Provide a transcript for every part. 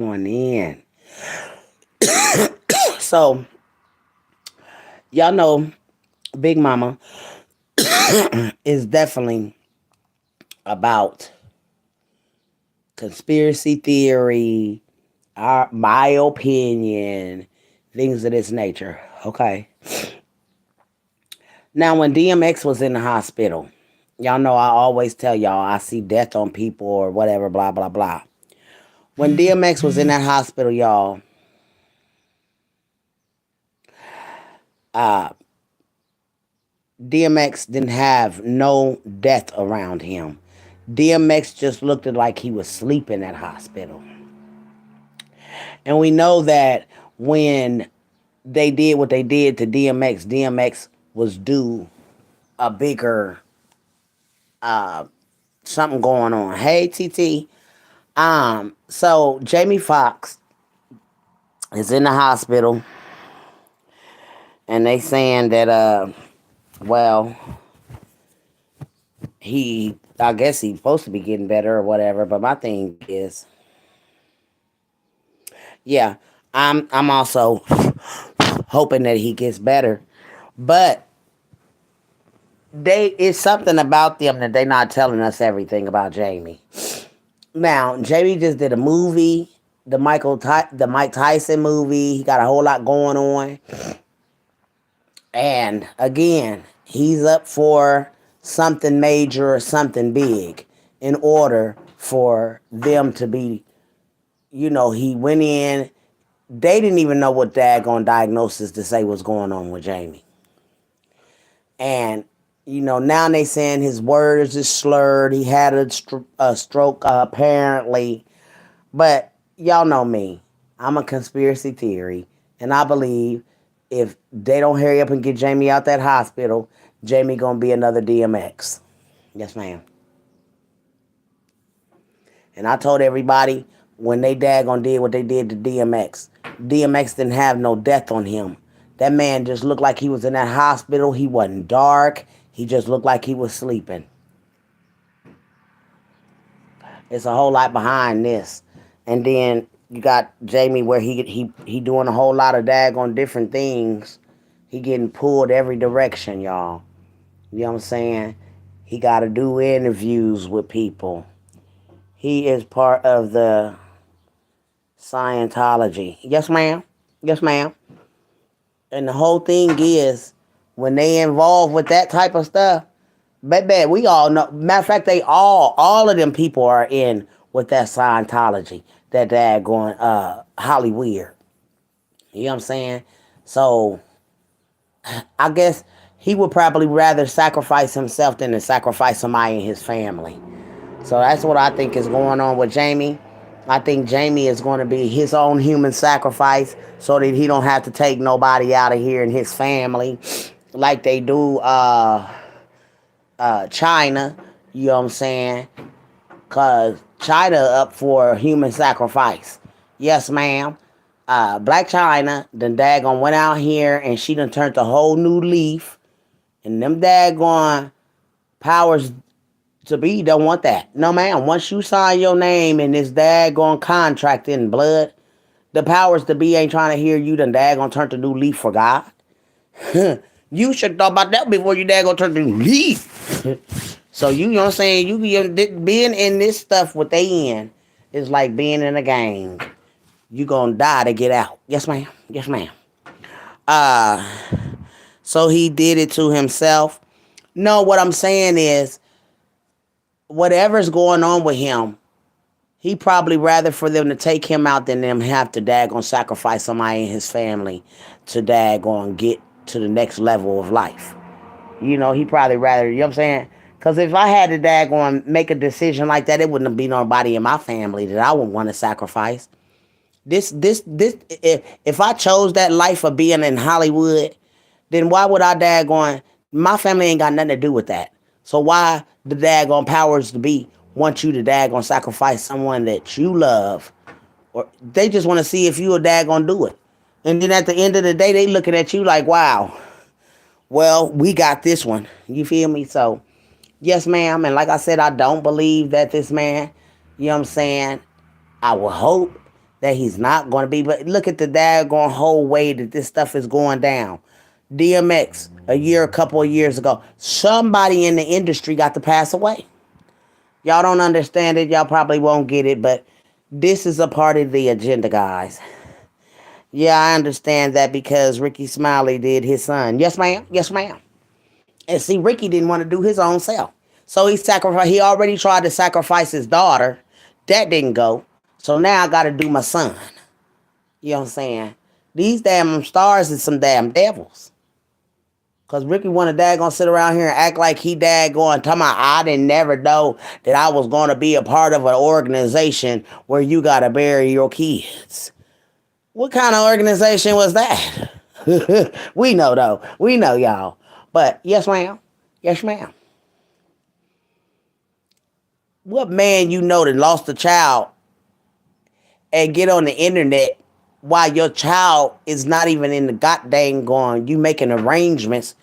Going in. So, y'all know Big Mama is definitely about conspiracy theory, my opinion, things of this nature. Okay. Now, when DMX was in the hospital, y'all know I always tell y'all I see death on people or whatever, blah, blah, blah. When DMX was in that hospital, y'all, uh, DMX didn't have no death around him. DMX just looked like he was sleeping at hospital. And we know that when they did what they did to DMX, DMX was due a bigger something going on. Hey TT. So Jamie Foxx is in the hospital and they saying that well, he I guess he's supposed to be getting better or whatever, but my thing is yeah, I'm also hoping that he gets better. But they it's something about them that they not telling us everything about Jamie. Now, Jamie just did a movie, the Mike Tyson movie. He got a whole lot going on. And again, he's up for something major or something big in order for them to be, he went in. They didn't even know what daggone diagnosis to say was going on with Jamie. And, now they saying his words is slurred. He had a stroke apparently. But y'all know me. I'm a conspiracy theory. And I believe if they don't hurry up and get Jamie out that hospital, Jamie gonna be another DMX. Yes, ma'am. And I told everybody when they daggone did what they did to DMX, DMX didn't have no death on him. That man just looked like he was in that hospital. He wasn't dark. He just looked like he was sleeping. It's a whole lot behind this. And then you got Jamie where he doing a whole lot of daggone different things. He getting pulled every direction, y'all. You know what I'm saying? He got to do interviews with people. He is part of the Scientology. Yes, ma'am. Yes, ma'am. And the whole thing is when they involved with that type of stuff, baby, we all know. Matter of fact, all of them people are in with that Scientology, that daggone Hollywood. You know what I'm saying? So I guess he would probably rather sacrifice himself than to sacrifice somebody in his family. So that's what I think is going on with Jamie. I think Jamie is going to be his own human sacrifice so that he don't have to take nobody out of here in his family like they do China. You know what I'm saying? Because China up for human sacrifice. Yes, ma'am. Black China done daggone went out here and she done turned a whole new leaf. And them daggone powers to be don't want that. No, ma'am. Once you sign your name in this daggone contract in blood, the powers to be ain't trying to hear you done daggone turn a new leaf for God. You should thought about that before you daggone turn a new leaf. So you know what I'm saying? Being in this stuff what they in is like being in a gang. You gonna die to get out. Yes, ma'am. Yes, ma'am. Uh, so he did it to himself. No, what I'm saying is whatever's going on with him, he probably rather for them to take him out than them have to daggone sacrifice somebody in his family to daggone get to the next level of life. He probably rather, you know what I'm saying? Because if I had to daggone make a decision like that, it wouldn't be nobody in my family that I would want to sacrifice. This, if I chose that life of being in Hollywood, then why would I daggone, my family ain't got nothing to do with that. So why the daggone powers to be want you to daggone sacrifice someone that you love? Or they just want to see if you a daggone do it. And then at the end of the day, they looking at you like, wow, well, we got this one. You feel me? So, yes, ma'am. And like I said, I don't believe that this man, you know what I'm saying? I would hope that he's not going to be. But look at the daggone whole way that this stuff is going down. DMX, a couple of years ago, somebody in the industry got to pass away. Y'all don't understand it. Y'all probably won't get it, but this is a part of the agenda, guys. Yeah, I understand that because Ricky Smiley did his son. Yes, ma'am. Yes, ma'am. And see, Ricky didn't want to do his own self. So he sacrificed. He already tried to sacrifice his daughter. That didn't go. So now I got to do my son. You know what I'm saying? These damn stars is some damn devils. Because Ricky wanted dad gonna sit around here and act like he dad going, talking about, I didn't never know that I was going to be a part of an organization where you got to bury your kids. What kind of organization was that? We know, though. We know, y'all. But yes, ma'am. Yes, ma'am. What man you know that lost a child and get on the internet while your child is not even in the goddamn going, you making arrangements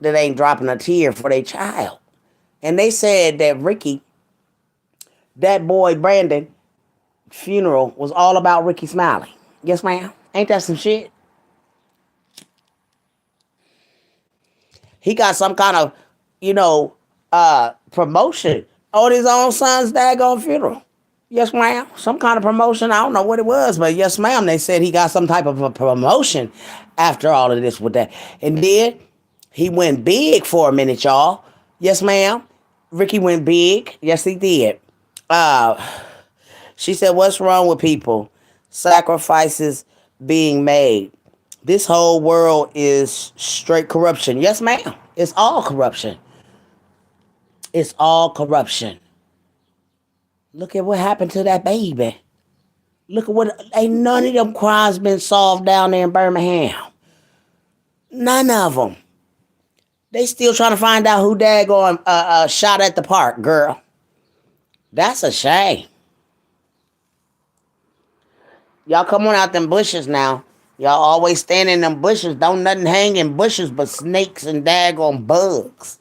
that ain't dropping a tear for their child. And they said that Ricky, that boy Brandon, funeral was all about Ricky Smiley. Yes, ma'am. Ain't that some shit? He got some kind of, promotion on his own son's daggone funeral. Yes, ma'am. Some kind of promotion. I don't know what it was, but yes, ma'am. They said he got some type of a promotion after all of this with that. And then he went big for a minute, y'all. Yes, ma'am. Ricky went big. Yes, he did. She said, what's wrong with people? Sacrifices being made. This whole world is straight corruption. Yes, ma'am. It's all corruption. It's all corruption. Look at what happened to that baby. Look at what, ain't none of them crimes been solved down there in Birmingham. None of them. They still trying to find out who daggone shot at the park, girl. That's a shame. Y'all come on out them bushes now. Y'all always stand in them bushes. Don't nothing hang in bushes but snakes and daggone bugs.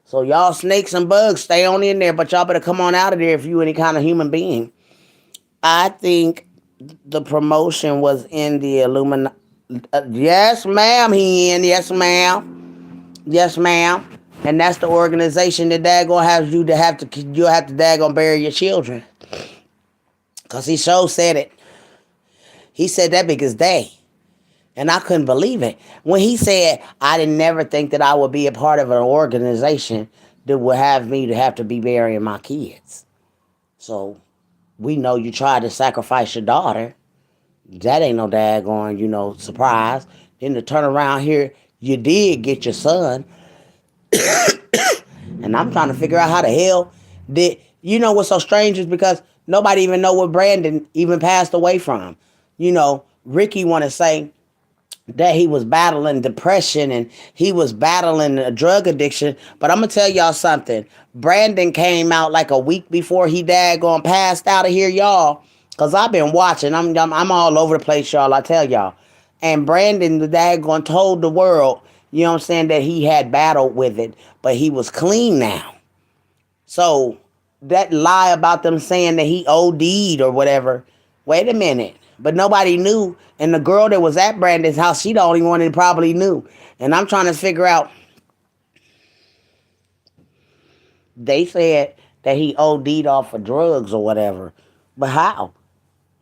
So y'all snakes and bugs, stay on in there, but y'all better come on out of there if you any kind of human being. I think the promotion was in the Illuminati. Yes, ma'am, he in. Yes, ma'am. Yes, ma'am. And that's the organization that daggone has you you'll have to daggone bury your children. Because he so said it. He said that because they. And I couldn't believe it. When he said, I didn't never think that I would be a part of an organization that would have me to have to be burying my kids. So we know you tried to sacrifice your daughter. That ain't no daggone, surprise. Then to turn around here, you did get your son. And I'm trying to figure out how the hell did, what's so strange is because nobody even know what Brandon even passed away from. Ricky want to say that he was battling depression and he was battling a drug addiction. But I'm going to tell y'all something. Brandon came out like a week before he daggone passed out of here, y'all. Because I've been watching. I'm all over the place, y'all. I tell y'all. And Brandon, the daggone, told the world, you know what I'm saying, that he had battled with it. But he was clean now. So that lie about them saying that he OD'd or whatever, wait a minute. But nobody knew. And the girl that was at Brandon's house, she the only one that probably knew. And I'm trying to figure out. They said that he OD'd off of drugs or whatever. But how?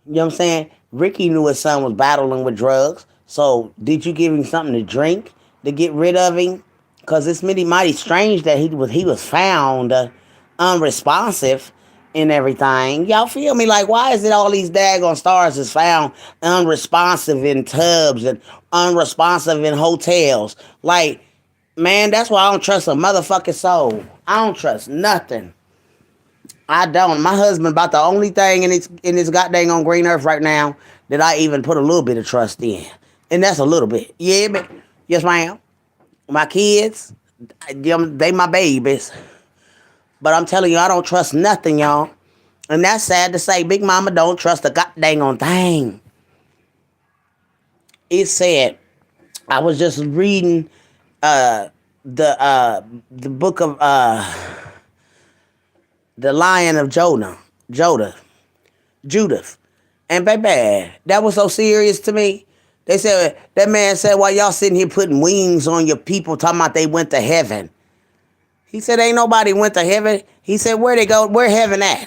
You know what I'm saying? Ricky knew his son was battling with drugs. So did you give him something to drink to get rid of him? Because it's mighty strange that he was found unresponsive and everything. Y'all feel me? Like, why is it all these daggone stars is found unresponsive in tubs and unresponsive in hotels? Like, man, that's why I don't trust a motherfucking soul. I don't trust nothing. I don't. My husband about the only thing in this goddamn on green earth right now that I even put a little bit of trust in. And that's a little bit. Yeah, but yes, ma'am. My kids, they my babies. But I'm telling you, I don't trust nothing, y'all. And that's sad to say. Big Mama don't trust a goddamn on thing. It said, I was just reading the book of the Lion of Judith. And baby, that was so serious to me. They said, that man said, while y'all sitting here putting wings on your people, talking about they went to heaven. He said, ain't nobody went to heaven. He said, where they go? Where heaven at?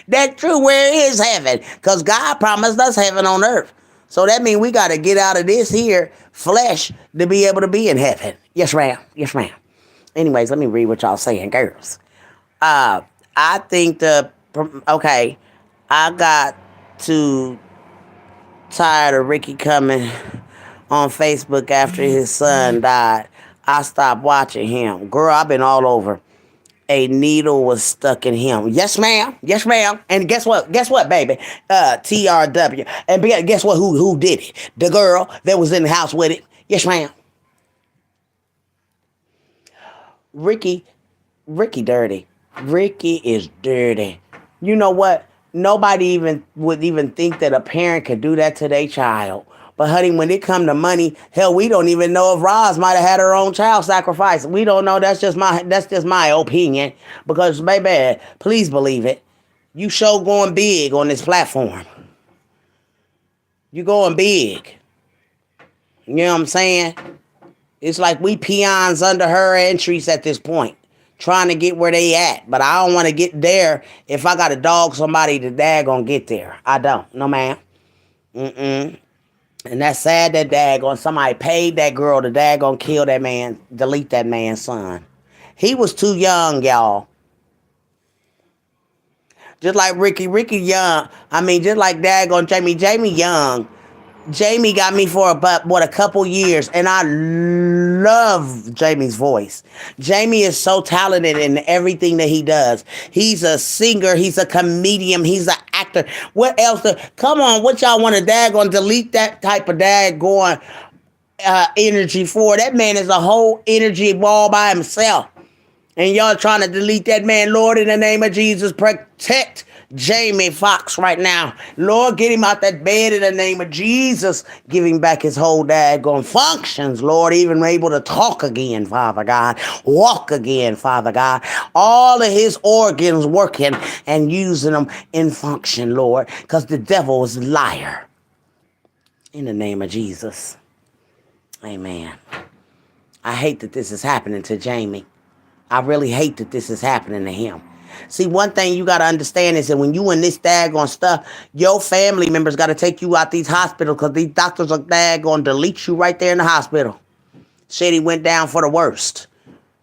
That's true. Where is heaven? Because God promised us heaven on earth. So that means we got to get out of this here flesh to be able to be in heaven. Yes, ma'am. Yes, ma'am. Anyways, let me read what y'all saying, girls. I think okay, I got too tired of Ricky coming on Facebook after his son died. I stopped watching him. Girl, I've been all over. A needle was stuck in him. Yes, ma'am. Yes, ma'am. And guess what? Guess what, baby? TRW. And guess what? Who did it? The girl that was in the house with it. Yes, ma'am. Ricky dirty. Ricky is dirty. You know what? Nobody would even think that a parent could do that to their child. But honey, when it come to money, hell, we don't even know if Roz might have had her own child sacrifice. We don't know. That's just my opinion. Because baby, please believe it. You show going big on this platform. You going big. You know what I'm saying? It's like we peons under her entries at this point, trying to get where they at. But I don't want to get there if I got to dog somebody, the dad gonna get there. I don't. No, ma'am. And that's sad that daggone somebody paid that girl to daggone kill that man, delete that man's son. He was too young, y'all. Just like Ricky young. I mean, just like daggone Jamie young. Jamie got me for about, a couple years, and I love Jamie's voice. Jamie is so talented in everything that he does. He's a singer, he's a comedian, he's an actor. What else? Come on, what y'all want to daggone delete that type of daggone energy for? That man is a whole energy ball by himself. And y'all trying to delete that man. Lord, in the name of Jesus, protect Jamie Foxx right now. Lord, get him out that bed in the name of Jesus. Give him back his whole daggone functions, Lord. Even able to talk again, Father God. Walk again, Father God. All of his organs working and using them in function, Lord. Because the devil is a liar. In the name of Jesus. Amen. I hate that this is happening to Jamie. I really hate that this is happening to him. See, one thing you got to understand is that when you in this daggone stuff, your family members got to take you out these hospitals because these doctors are daggone delete you right there in the hospital. Said he went down for the worst.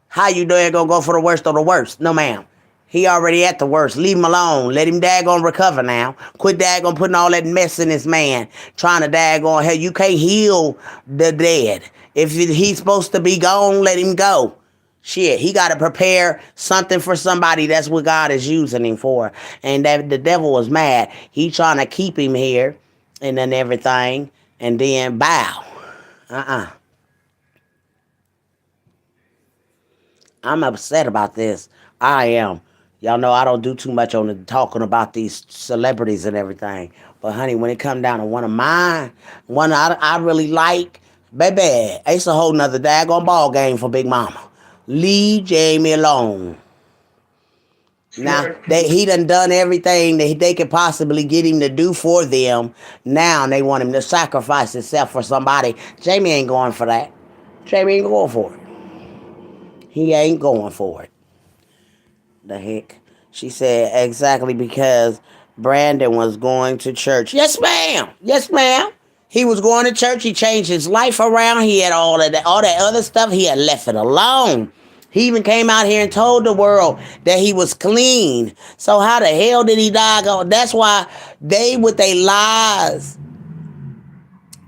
How you doing gonna go for the worst or the worst? No, ma'am. He already at the worst. Leave him alone. Let him daggone recover now. Quit daggone putting all that mess in this man. Trying to daggone, hell, you can't heal the dead. If he's supposed to be gone, let him go. Shit, he got to prepare something for somebody. That's what God is using him for. And that the devil was mad. He trying to keep him here and then everything. And then bow. I'm upset about this. I am. Y'all know I don't do too much on the talking about these celebrities and everything. But honey, when it come down to one of mine, one I really like, baby, it's a whole nother daggone ball game for Big Mama. Leave Jamie alone. Now, he done everything that they could possibly get him to do for them. Now they want him to sacrifice himself for somebody. Jamie ain't going for that. Jamie ain't going for it. He ain't going for it. The heck? She said, exactly because Brandon was going to church. Yes, ma'am. Yes, ma'am. He was going to church. He changed his life around. He had all that other stuff. He had left it alone. He even came out here and told the world that he was clean. So how the hell did he die? That's why they, with their lies,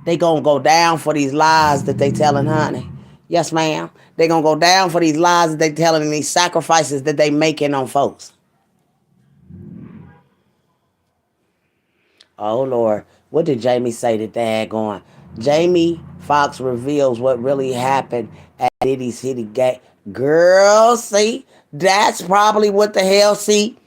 they gonna go down for these lies that they telling, honey. Yes, ma'am. They gonna go down for these lies that they telling and these sacrifices that they making on folks. Oh, Lord. What did Jamie say to daggone? Jamie Foxx reveals what really happened at Diddy's City Gate. Girl, see? That's probably what the hell, see?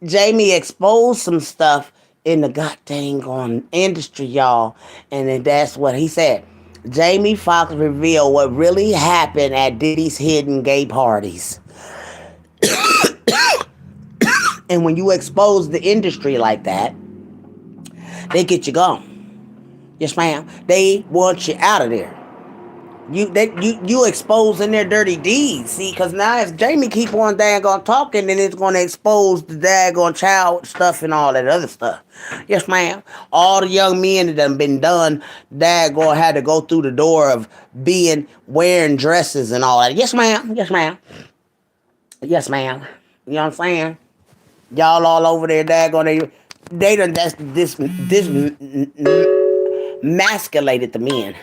Jamie exposed some stuff in the goddamn industry, y'all. And then that's what he said. Jamie Foxx revealed what really happened at Diddy's hidden gay parties. And when you expose the industry like that, They get you gone. Yes, ma'am. They want you out of there. You exposing their dirty deeds. See, because now if Jamie keep on daggone talking, then it's going to expose the daggone child stuff and all that other stuff. Yes, ma'am. All the young men that done been done, daggone had to go through the door of wearing dresses and all that. Yes, ma'am. Yes, ma'am. Yes, ma'am. You know what I'm saying? Y'all all over there, daggone, they done this masculated the men.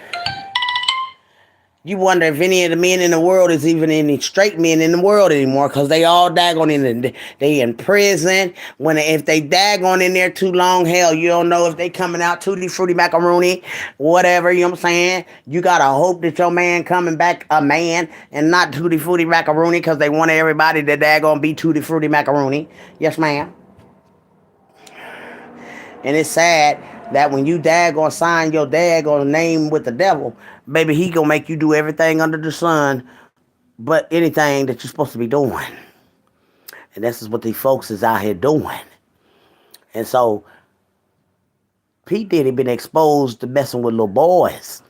You wonder if any of the men in the world is even any straight men in the world anymore, because they all daggone they in prison. If they daggone in there too long, hell, you don't know if they coming out tutti frutti macaroni, whatever, you know what I'm saying? You gotta hope that your man coming back a man and not tutti frutti macaroni, because they want everybody to daggone be tutti frutti macaroni. Yes, ma'am. And it's sad that when you daggone sign your daggone name with the devil, baby, he gonna make you do everything under the sun but anything that you're supposed to be doing. And this is what these folks is out here doing. And so P. Diddy been exposed to messing with little boys.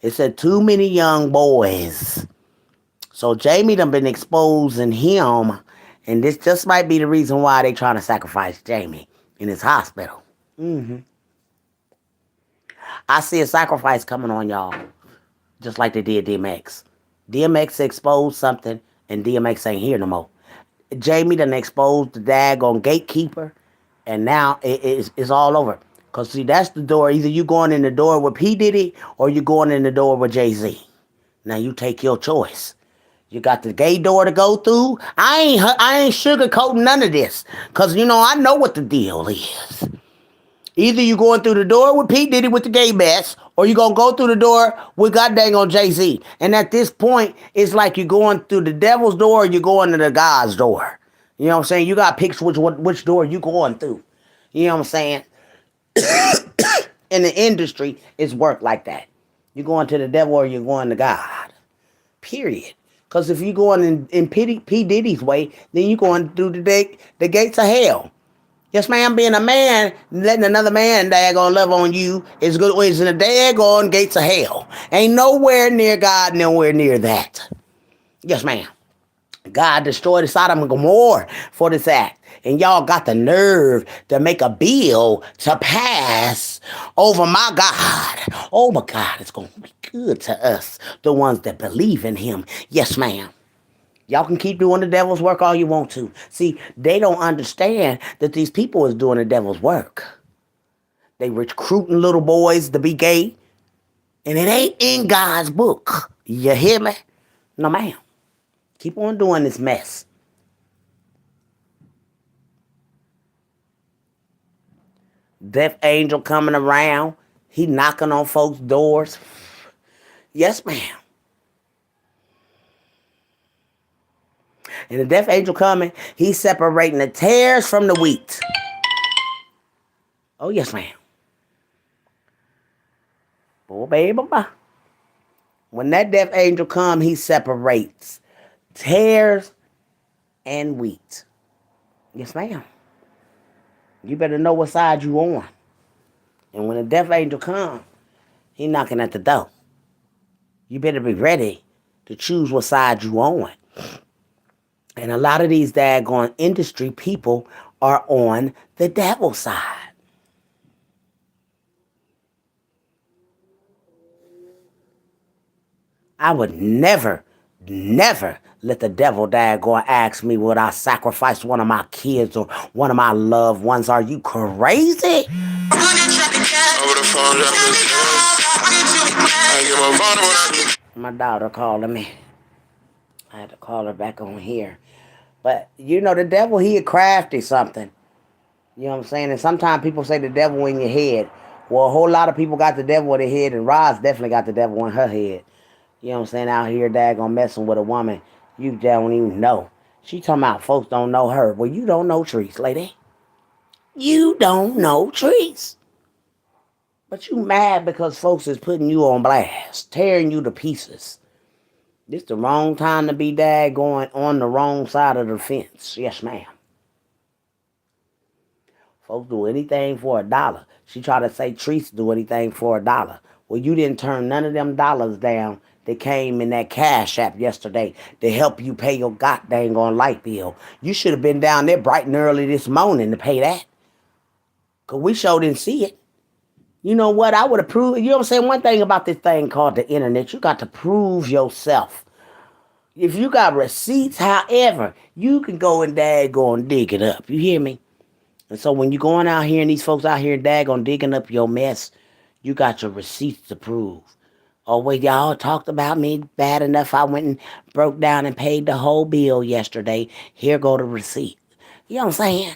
It said too many young boys. So Jamie done been exposing him, and this just might be the reason why they trying to sacrifice Jamie in his hospital. I see a sacrifice coming on y'all, just like they did DMX. DMX exposed something, and DMX ain't here no more. Jamie done exposed the daggone gatekeeper, and now it's all over. Because, see, that's the door. Either you going in the door with P. Diddy, or you going in the door with Jay-Z. Now, you take your choice. You got the gay door to go through. I ain't sugarcoating none of this. Because, I know what the deal is. Either you going through the door with P. Diddy with the gay mess, or you going to go through the door with goddamn on Jay-Z. And at this point, it's like you're going through the devil's door, or you're going to the God's door. You know what I'm saying? You got to pick which door you going through. You know what I'm saying? In the industry, it's work like that. You're going to the devil, or you're going to God. Period. Because if you're going in P. Diddy's way, then you're going through the gates of hell. Yes, ma'am, being a man, letting another man daggone love on you is good ways in the daggone gates of hell. Ain't nowhere near God, nowhere near that. Yes, ma'am. God destroyed Sodom and Gomorrah for this act. And y'all got the nerve to make a bill to pass over my God. Oh, my God, it's going to be good to us, the ones that believe in him. Yes, ma'am. Y'all can keep doing the devil's work all you want to. See, they don't understand that these people is doing the devil's work. They recruiting little boys to be gay, and it ain't in God's book. You hear me? No, ma'am. Keep on doing this mess. Death angel coming around. He knocking on folks' doors. Yes, ma'am. And the death angel coming, he's separating the tares from the wheat. Oh, yes, ma'am. Oh, baby, bye. When that death angel come, he separates tares and wheat. Yes, ma'am. You better know what side you on. And when the death angel come, he knocking at the door. You better be ready to choose what side you on. And a lot of these daggone industry people are on the devil side. I would never let the devil daggone ask me would I sacrifice one of my kids or one of my loved ones. Are you crazy? My daughter calling me. I had to call her back on here. But, the devil, he a crafty something. You know what I'm saying? And sometimes people say the devil in your head. Well, a whole lot of people got the devil in their head, and Roz definitely got the devil in her head. You know what I'm saying? Out here, daggone messing with a woman you don't even know. She talking about folks don't know her. Well, you don't know Trees, lady. You don't know Trees. But you mad because folks is putting you on blast, tearing you to pieces. This the wrong time to be daggone on the wrong side of the fence. Yes, ma'am. Folks do anything for $1. She tried to say Treese do anything for $1. Well, you didn't turn none of them dollars down that came in that Cash App yesterday to help you pay your goddamn on light bill. You should have been down there bright and early this morning to pay that. Because we sure didn't see it. You know what? I would have proved, you know what I'm saying? One thing about this thing called the internet, you got to prove yourself. If you got receipts, however, you can go and daggone dig it up. You hear me? And so when you're going out here and these folks out here daggone digging up your mess, you got your receipts to prove. Oh, wait, y'all talked about me bad enough. I went and broke down and paid the whole bill yesterday. Here go the receipt. You know what I'm saying?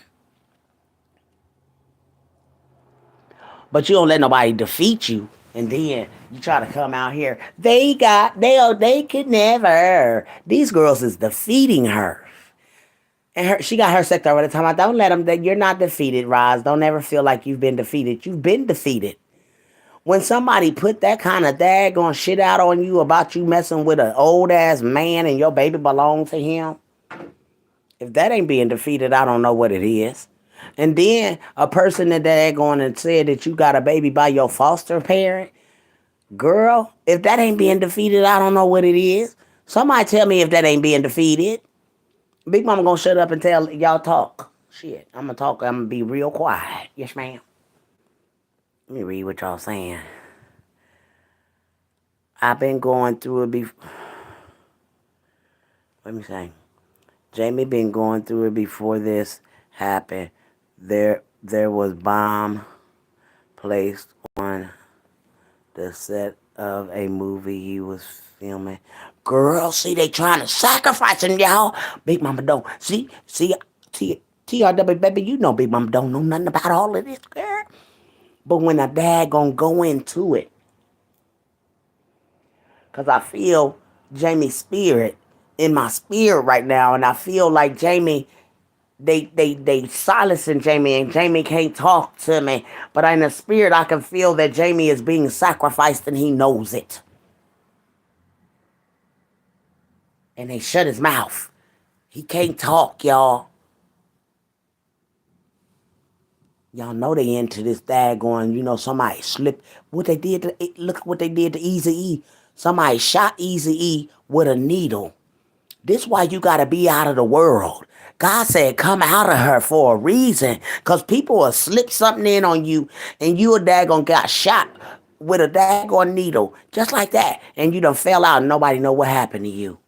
But you don't let nobody defeat you. And then you try to come out here. They could never. These girls is defeating her. And she got her sector all the time. I don't let them. You're not defeated, Roz. Don't ever feel like you've been defeated. You've been defeated. When somebody put that kind of daggone shit out on you about you messing with an old ass man and your baby belongs to him, if that ain't being defeated, I don't know what it is. And then a person that daggone and said that you got a baby by your foster parent, girl, if that ain't being defeated, I don't know what it is. Somebody tell me if that ain't being defeated. Big Mama gonna shut up and tell y'all talk. Shit, I'm gonna talk. I'm gonna be real quiet. Yes, ma'am. Let me read what y'all saying. I've been going through it before. Let me say. Jamie been going through it before this happened. There was bomb placed on the set of a movie he was filming. Girl, see, they trying to sacrifice him, y'all. Big Mama don't. See, TRW, baby, you know Big Mama don't know nothing about all of this, girl. But when a dad gonna go into it, because I feel Jamie's spirit in my spirit right now, and I feel like Jamie, they silencing Jamie, and Jamie can't talk to me. But in the spirit, I can feel that Jamie is being sacrificed, and he knows it. And they shut his mouth. He can't talk, y'all. Y'all know they into this daggone, somebody slipped. Look what they did to Eazy-E. Somebody shot Eazy-E with a needle. This why you got to be out of the world. God said come out of her for a reason. Because people will slip something in on you and you a daggone got shot with a daggone needle. Just like that. And you done fell out and nobody know what happened to you.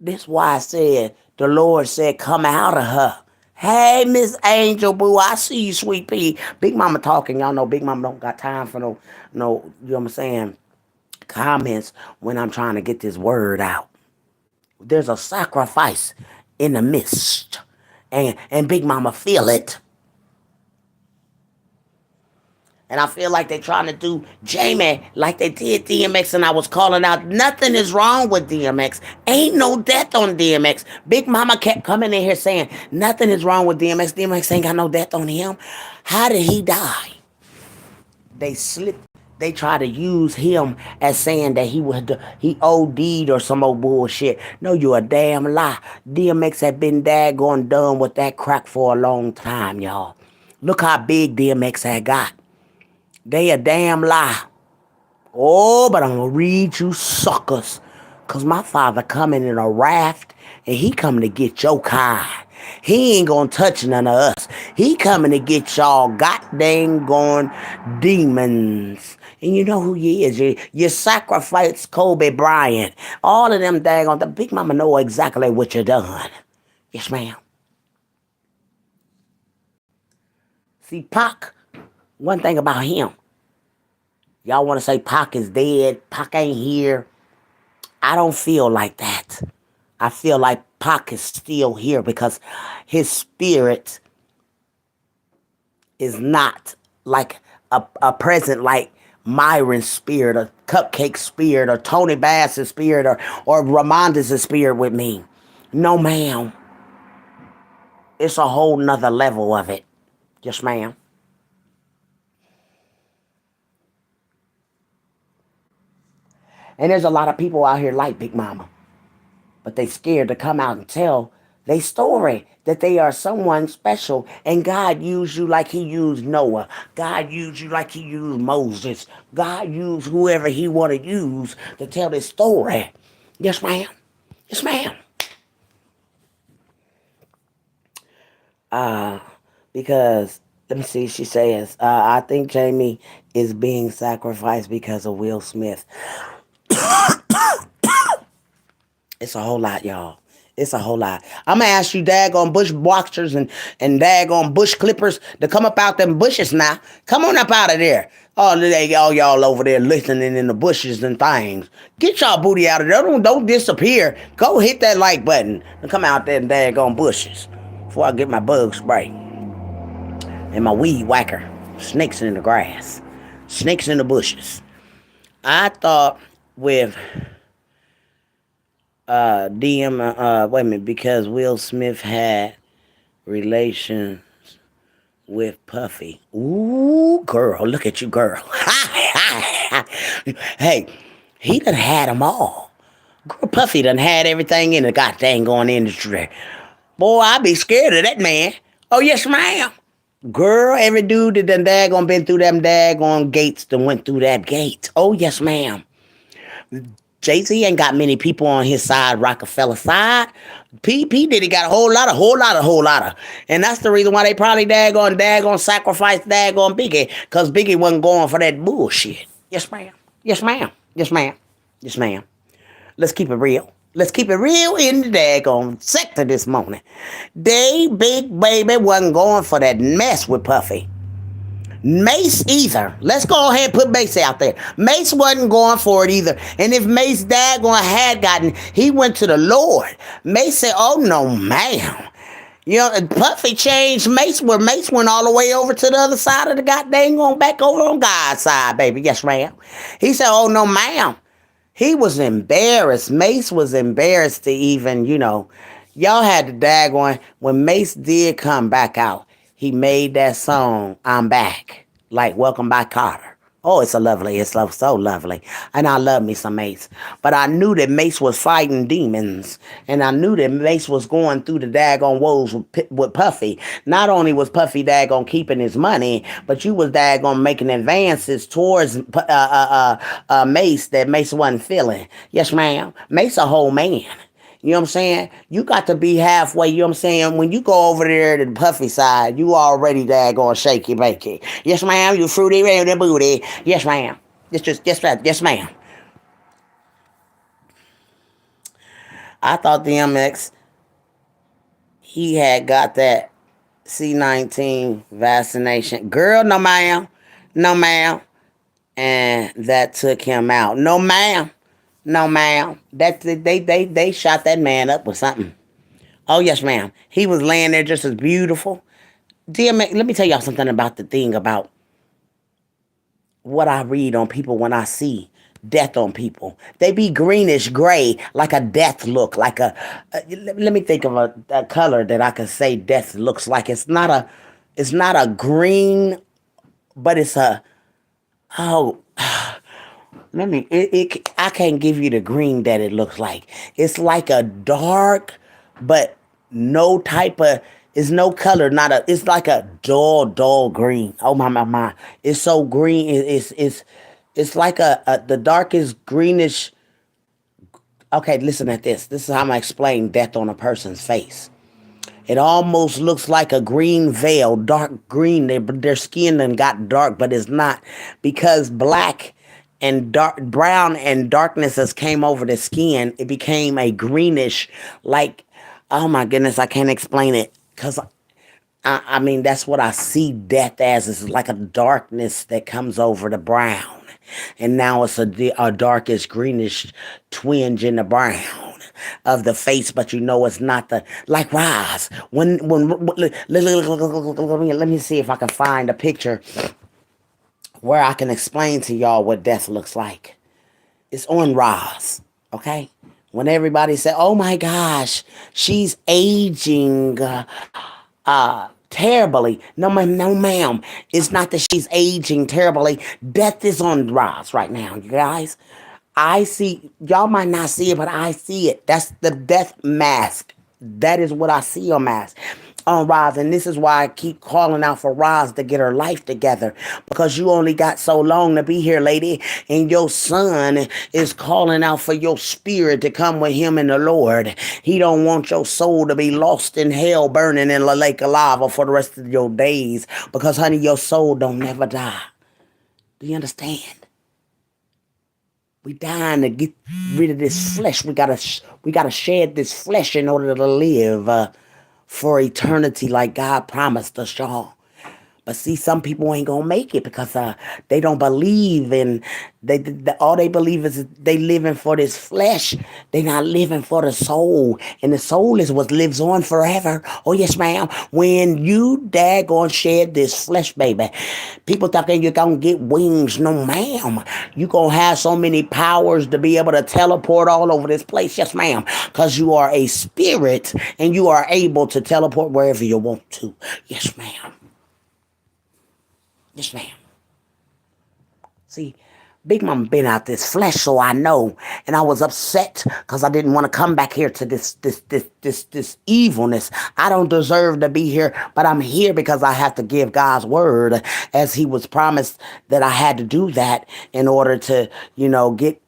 This why I said, the Lord said come out of her. Hey, Miss Angel Boo, I see you, sweet pea. Big Mama talking. Y'all know Big Mama don't got time for no, you know what I'm saying, comments when I'm trying to get this word out. There's a sacrifice in the midst. And Big Mama feel it. And I feel like they're trying to do Jamie like they did DMX, and I was calling out, nothing is wrong with DMX. Ain't no death on DMX. Big Mama kept coming in here saying, nothing is wrong with DMX. DMX ain't got no death on him. How did he die? They slipped. They try to use him as saying that he OD'd or some old bullshit. No, you a damn lie. DMX had been daggone done with that crack for a long time, y'all. Look how big DMX had got. They a damn lie. Oh, but I'm going to read you suckers. Because my father coming in a raft and he coming to get your kind. He ain't going to touch none of us. He coming to get y'all goddamn gone demons. And you know who he is. You sacrifice Kobe Bryant. All of them daggone. The Big Mama know exactly what you done. Yes, ma'am. See, Pac, one thing about him. Y'all want to say Pac is dead. Pac ain't here. I don't feel like that. I feel like Pac is still here because his spirit is not like a present like Myron's spirit or Cupcake spirit or Tony Bass's spirit or Ramonda's spirit with me. No, ma'am. It's a whole nother level of it. Yes, ma'am. And there's a lot of people out here like Big Mama. But they scared to come out and tell They story that they are someone special, and God used you like He used Noah. God used you like He used Moses. God used whoever He want to use to tell this story. Yes, ma'am. Yes, ma'am. Because let me see. She says, "I think Jamie is being sacrificed because of Will Smith." It's a whole lot, y'all. It's a whole lot. I'm gonna ask you daggone bush boxers and daggone bush clippers to come up out them bushes now. Come on up out of there. Oh, they all y'all over there listening in the bushes and things. Get y'all booty out of there. Don't disappear. Go hit that like button and come out there and daggone bushes before I get my bug spray and my weed whacker. Snakes in the grass. Snakes in the bushes. I thought with wait a minute, because Will Smith had relations with Puffy. Ooh, girl, look at you, girl. Hey, he done had them all. Girl, Puffy done had everything in the goddamn going industry. Boy, I be scared of that man. Oh, yes, ma'am. Girl, every dude that done daggone been through them daggone gates that went through that gate. Oh, yes, ma'am. Jay-Z ain't got many people on his side, Rockefeller side. P Diddy got a whole lot of. And that's the reason why they probably daggone sacrifice daggone Biggie. Because Biggie wasn't going for that bullshit. Yes, ma'am. Yes, ma'am. Yes, ma'am. Yes, ma'am. Let's keep it real. Let's keep it real in the daggone sector this morning. They, Big Baby, wasn't going for that mess with Puffy. Mace either. Let's go ahead and put Mace out there. Mace wasn't going for it either. And if Mace daggone had gotten, he went to the Lord. Mace said, oh no, ma'am. You know, Puffy changed Mace where Mace went all the way over to the other side of the goddamn going back over on God's side, baby. Yes, ma'am. He said, oh no, ma'am. He was embarrassed. Mace was embarrassed to even, y'all had the daggone, when Mace did come back out, he made that song, I'm Back, like Welcome Back Kotter. Oh, it's so lovely. And I love me some Mace. But I knew that Mace was fighting demons. And I knew that Mace was going through the daggone woes with Puffy. Not only was Puffy daggone keeping his money, but you was daggone making advances towards Mace that Mace wasn't feeling. Yes, ma'am. Mace a whole man. You know what I'm saying? You got to be halfway. You know what I'm saying? When you go over there to the Puffy side, you already daggone shaky bakey. Yes, ma'am. You fruity, ready booty. Yes, ma'am. Yes, ma'am. I thought DMX, he had got that C19 vaccination. Girl, no, ma'am. No, ma'am. And that took him out. No, ma'am. No, ma'am. They shot that man up with something. Oh, yes, ma'am. He was laying there just as beautiful. DMX, let me tell y'all something about the thing about what I read on people when I see death on people. They be greenish gray, like a death look, let me think of a color that I can say death looks like. It's not a green, but it's oh, I can't give you the green that it looks like. It's like a dark, but no type of, it's no color, it's like a dull green. Oh my. It's so green. It's like the darkest greenish. Okay, listen at this. This is how I'm gonna explain death on a person's face. It almost looks like a green veil, dark green. Their skin done got dark, but it's not, because black and dark, brown and darkness has came over the skin. It became a greenish, like, oh my goodness, I can't explain it, because I mean, that's what I see death as. It's like a darkness that comes over the brown. And now it's a darkish greenish twinge in the brown of the face, but it's not like Roz. Let me see if I can find a picture where I can explain to y'all what death looks like. It's on Roz, okay? When everybody said, oh my gosh, she's aging terribly. No, ma'am. It's not that she's aging terribly. Death is on Roz right now, you guys. I see, y'all might not see it, but I see it. That's the death mask That is what I see them as on Roz. And this is why I keep calling out for Roz to get her life together. Because you only got so long to be here, lady. And your son is calling out for your spirit to come with him in the Lord. He don't want your soul to be lost in hell, burning in the lake of lava for the rest of your days. Because, honey, your soul don't never die. Do you understand? We dying to get rid of this flesh. We gotta shed this flesh in order to live for eternity, like God promised us, y'all. But see, some people ain't gonna make it because they don't believe in all they believe is they living for this flesh. They not living for the soul, and the soul is what lives on forever. Oh yes, ma'am. When you daggone shed this flesh, baby, people thinking you're gonna get wings. No, ma'am. You gonna have so many powers to be able to teleport all over this place. Yes, ma'am. Because you are a spirit and you are able to teleport wherever you want to. Yes, ma'am. Yes, ma'am. See, Big Mama been out this flesh, so I know, and I was upset because I didn't want to come back here to this evilness. I don't deserve to be here, but I'm here because I have to give God's word, as He was promised that I had to do that in order to, get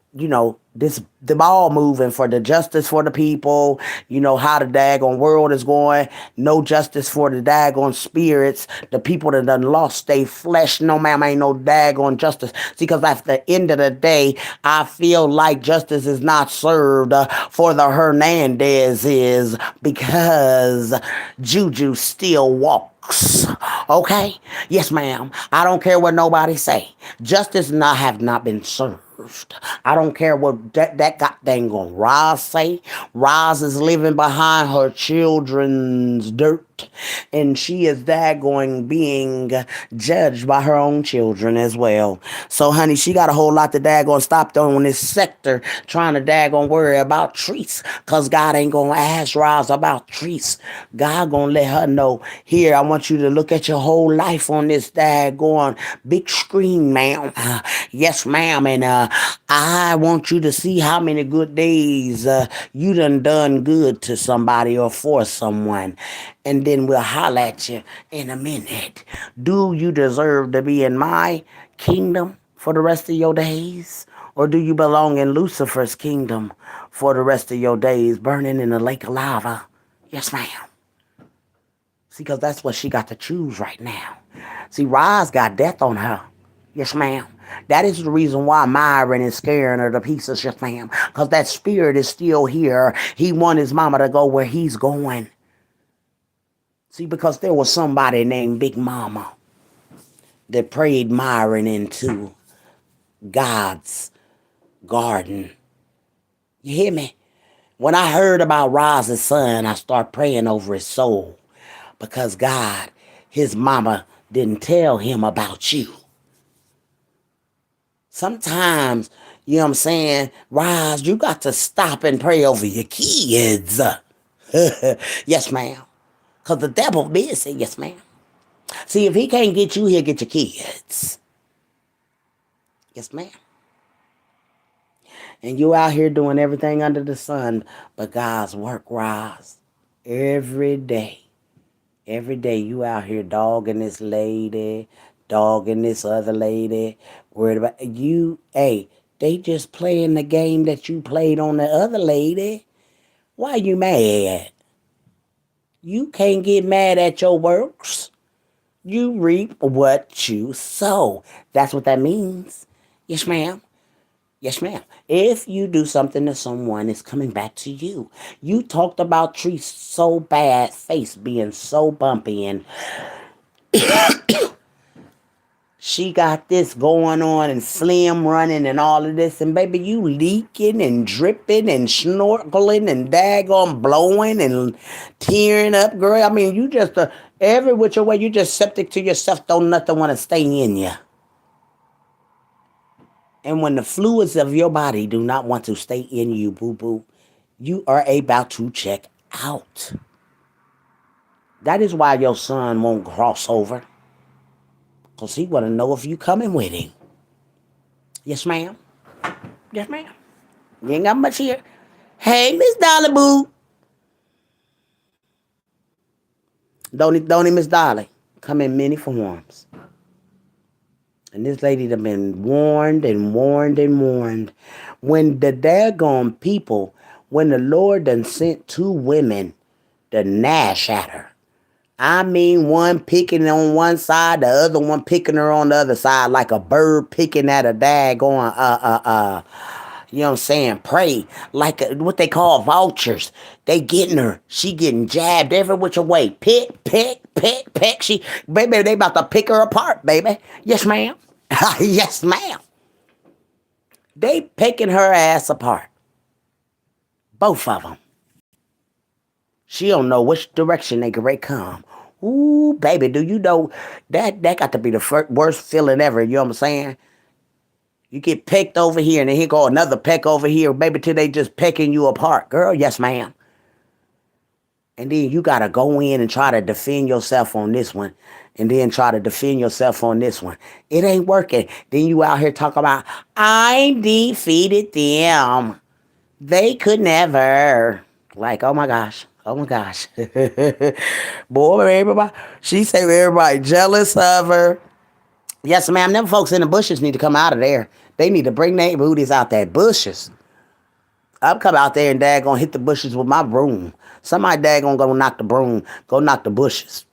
the ball moving for the justice for the people. You know how the daggone world is going. No justice for the daggone spirits. The people that done lost their flesh. No, ma'am, ain't no daggone justice. See, because at the end of the day, I feel like justice is not served for the Hernandezes because Juju still walks. Okay? Yes, ma'am. I don't care what nobody say. Justice have not been served. I don't care what that goddamn gonna Roz say. Roz is living behind her children's dirt, and she is daggone being judged by her own children as well. So, honey, she got a whole lot to daggone stop doing this sector, trying to daggone worry about trees, cause God ain't gonna ask Roz about trees. God gonna let her know, here, I want you to look at your whole life on this daggone big screen, ma'am. Yes, ma'am, and I want you to see how many good days you done good to somebody or for someone. And then we'll holler at you in a minute. Do you deserve to be in my kingdom for the rest of your days? Or do you belong in Lucifer's kingdom for the rest of your days, burning in the lake of lava? Yes, ma'am. See, because that's what she got to choose right now. See, Roz got death on her. Yes, ma'am. That is the reason why Myron is scaring her to pieces, yes, ma'am. Because that spirit is still here. He want his mama to go where he's going. See, because there was somebody named Big Mama that prayed Myron into God's garden. You hear me? When I heard about Roz's son, I started praying over his soul. Because God, his mama, didn't tell him about you. Sometimes, you know what I'm saying, Roz, you got to stop and pray over your kids. Yes, ma'am. Because the devil did say yes, ma'am. See, if he can't get you, he'll get your kids. Yes, ma'am. And you out here doing everything under the sun but God's work, Roz. Every day. Every day you out here dogging this lady, dogging this other lady, worried about you. Hey, they just playing the game that you played on the other lady. Why you mad? You can't get mad at your works. You reap what you sow. That's what that means. Yes, ma'am. Yes, ma'am. If you do something to someone, it's coming back to you. You talked about Tree's so bad, face being so bumpy, and she got this going on and slim running and all of this. And baby, you leaking and dripping and snorkeling and daggone blowing and tearing up, girl. I mean, you just, every which way, you just septic to yourself. Don't nothing want to stay in you. And when the fluids of your body do not want to stay in you, boo-boo, you are about to check out. That is why your son won't cross over. Because he want to know if you coming with him. Yes, ma'am. Yes, ma'am. You ain't got much here. Hey, Miss Dollar Boo. Don't Miss Dolly come in many forms. And this lady done been warned and warned and warned. When the daggone people, when the Lord done sent two women to gnash at her. I mean, one picking on one side, the other one picking her on the other side like a bird picking at a daggone, you know what I'm saying, prey, like what they call vultures. They getting her. She getting jabbed every which way. Pick, pick, pick, pick. Baby, they about to pick her apart, baby. Yes, ma'am. Yes, ma'am. They picking her ass apart. Both of them. She don't know which direction they can come. Ooh, baby, do you know that got to be the worst feeling ever? You know what I'm saying? You get pecked over here, and then here go another peck over here, baby, till they just pecking you apart. Girl, yes, ma'am. And then you got to go in and try to defend yourself on this one, and then try to defend yourself on this one. It ain't working. Then you out here talking about, I defeated them. They could never. Like, oh my gosh. Oh my gosh. Boy, everybody, she say everybody jealous of her. Yes, ma'am, them folks in the bushes need to come out of there. They need to bring their booties out there bushes. I'm come out there and dad gonna hit the bushes with my broom. Somebody dad gonna go knock the broom, go knock the bushes.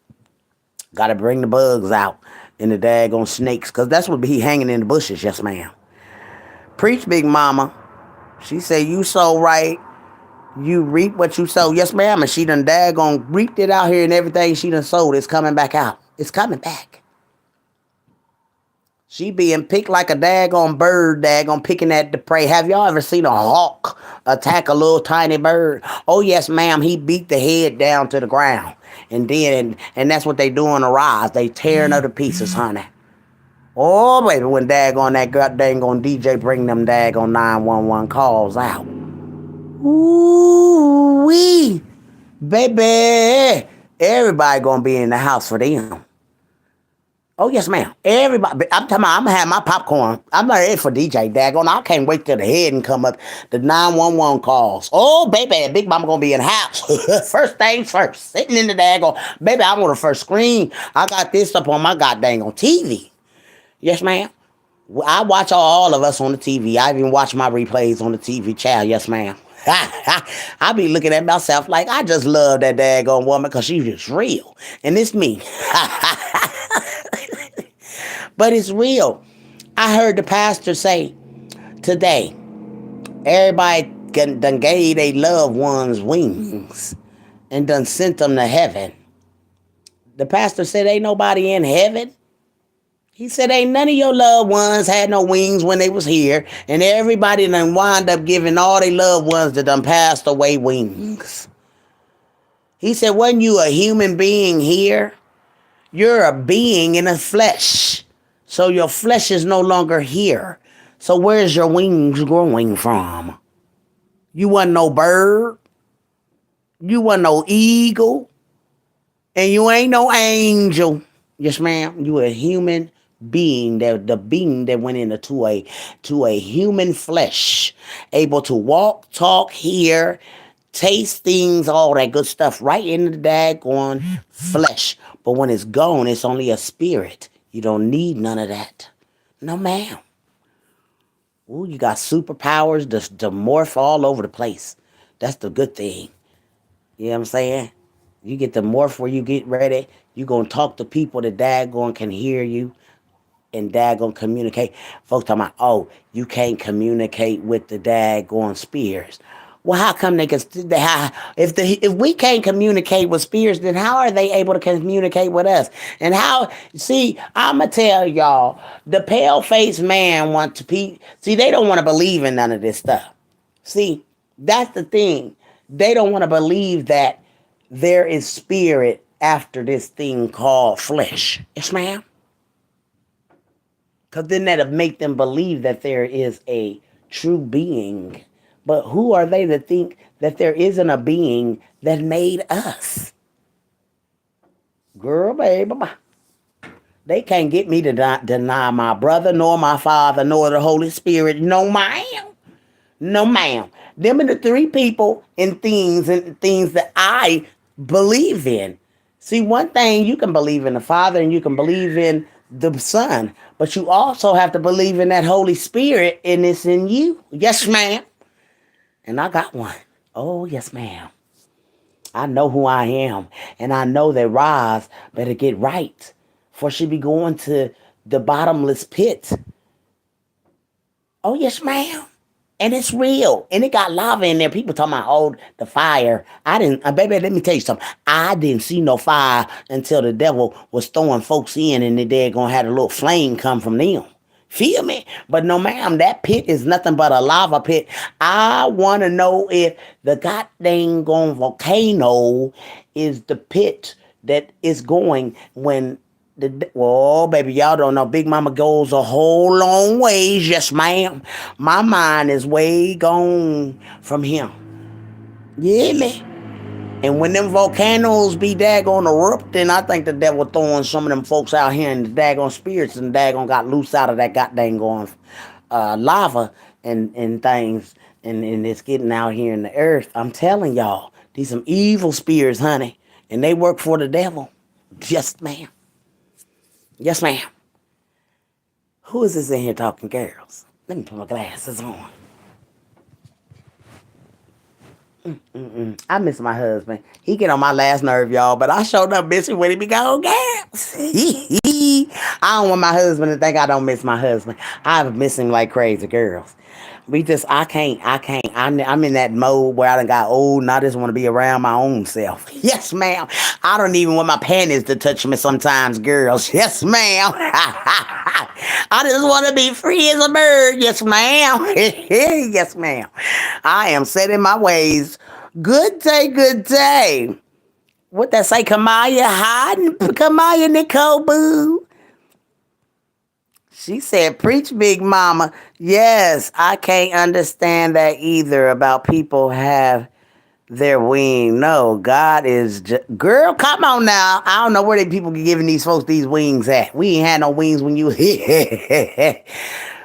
Gotta bring the bugs out and the daggone snakes, cause that's what be hanging in the bushes, yes ma'am. Preach, big mama. She say you so right. You reap what you sow. Yes, ma'am. And she done daggone reaped it out here, and everything she done sowed is coming back out. It's coming back. She being picked like a daggone bird, daggone picking at the prey. Have y'all ever seen a hawk attack a little tiny bird? Oh, yes, ma'am. He beat the head down to the ground. And that's what they do on the rise. They tearing her to pieces, honey. Oh, baby, when daggone that daggone DJ bring them daggone 911 calls out. Ooh wee, baby! Everybody gonna be in the house for them. Oh yes, ma'am. Everybody. I'm talking about. I'm gonna have my popcorn. I'm not ready for DJ daggone. I can't wait till the head and come up. The 911 calls. Oh baby, Big Mama gonna be in the house. First things first, sitting in the daggone. Baby, I want the first screen. I got this up on my goddamn on TV. Yes, ma'am. I watch all of us on the TV. I even watch my replays on the TV. Child, yes, ma'am. I be looking at myself like I just love that daggone woman because she's just real. And it's me. But it's real. I heard the pastor say today, everybody done gave their loved ones wings and done sent them to heaven. The pastor said ain't nobody in heaven. He said, ain't none of your loved ones had no wings when they was here, and everybody done wind up giving all their loved ones that done passed away wings. He said, wasn't you a human being here? You're a being in a flesh. So your flesh is no longer here. So where's your wings growing from? You wasn't no bird. You wasn't no eagle. And you ain't no angel. Yes, ma'am. You a human being, the being that went into a human flesh, able to walk, talk, hear, taste things, all that good stuff, right in the daggone flesh. But when it's gone, it's only a spirit. You don't need none of that. No, ma'am. Ooh, you got superpowers to morph all over the place. That's the good thing. You know what I'm saying? You get the morph where you get ready. You gonna talk to people that daggone can hear you. And daggone communicate. Folks talking about, oh, you can't communicate with the daggone spirits. Well, how come they can? If we can't communicate with spirits, then how are they able to communicate with us? And how? See, I'ma tell y'all, the pale-faced man see, they don't want to believe in none of this stuff. See, that's the thing. They don't want to believe that there is spirit after this thing called flesh. Yes, ma'am. Because then that'll make them believe that there is a true being. But who are they that think that there isn't a being that made us? Girl, baby, they can't get me to deny my brother, nor my father, nor the Holy Spirit. No, ma'am. No, ma'am. Them are the three people and things that I believe in. See, one thing, you can believe in the Father and you can believe in the Son, but you also have to believe in that Holy Spirit and it's in you. Yes, ma'am. And I got one. Oh, yes, ma'am. I know who I am. And I know that Roz better get right, for she be going to the bottomless pit. Oh, yes, ma'am. And it's real. And it got lava in there. People talking about, oh, the fire. Baby, let me tell you something. I didn't see no fire until the devil was throwing folks in and they're going to have a little flame come from them. Feel me? But no, ma'am, that pit is nothing but a lava pit. I want to know if the goddamn volcano is the pit that is going when well, baby, y'all don't know. Big Mama goes a whole long ways. Yes, ma'am. My mind is way gone from him. Yeah, me. And when them volcanoes be daggone erupting, I think the devil throwing some of them folks out here and the daggone spirits and daggone got loose out of that goddamn going lava and things. And it's getting out here in the earth. I'm telling y'all, these some evil spirits, honey. And they work for the devil. Yes, ma'am. Yes, ma'am. Who is this in here talking girls? Let me put my glasses on. I miss my husband. He get on my last nerve, y'all, but I showed up missing when he be gone, girls. I don't want my husband to think I don't miss my husband. I miss him like crazy, girls. I can't. I'm in that mode where I done got old and I just want to be around my own self. Yes, ma'am. I don't even want my panties to touch me sometimes, girls. Yes, ma'am. I just want to be free as a bird. Yes, ma'am. Yes, ma'am. I am set in my ways. Good day, good day. What that say, Kamaya? Hi, Kamaya Nicole Boo. She said, preach, Big Mama. Yes, I can't understand that either about people have their wing. No, God is girl, come on now. I don't know where they people giving these folks these wings at. We ain't had no wings when you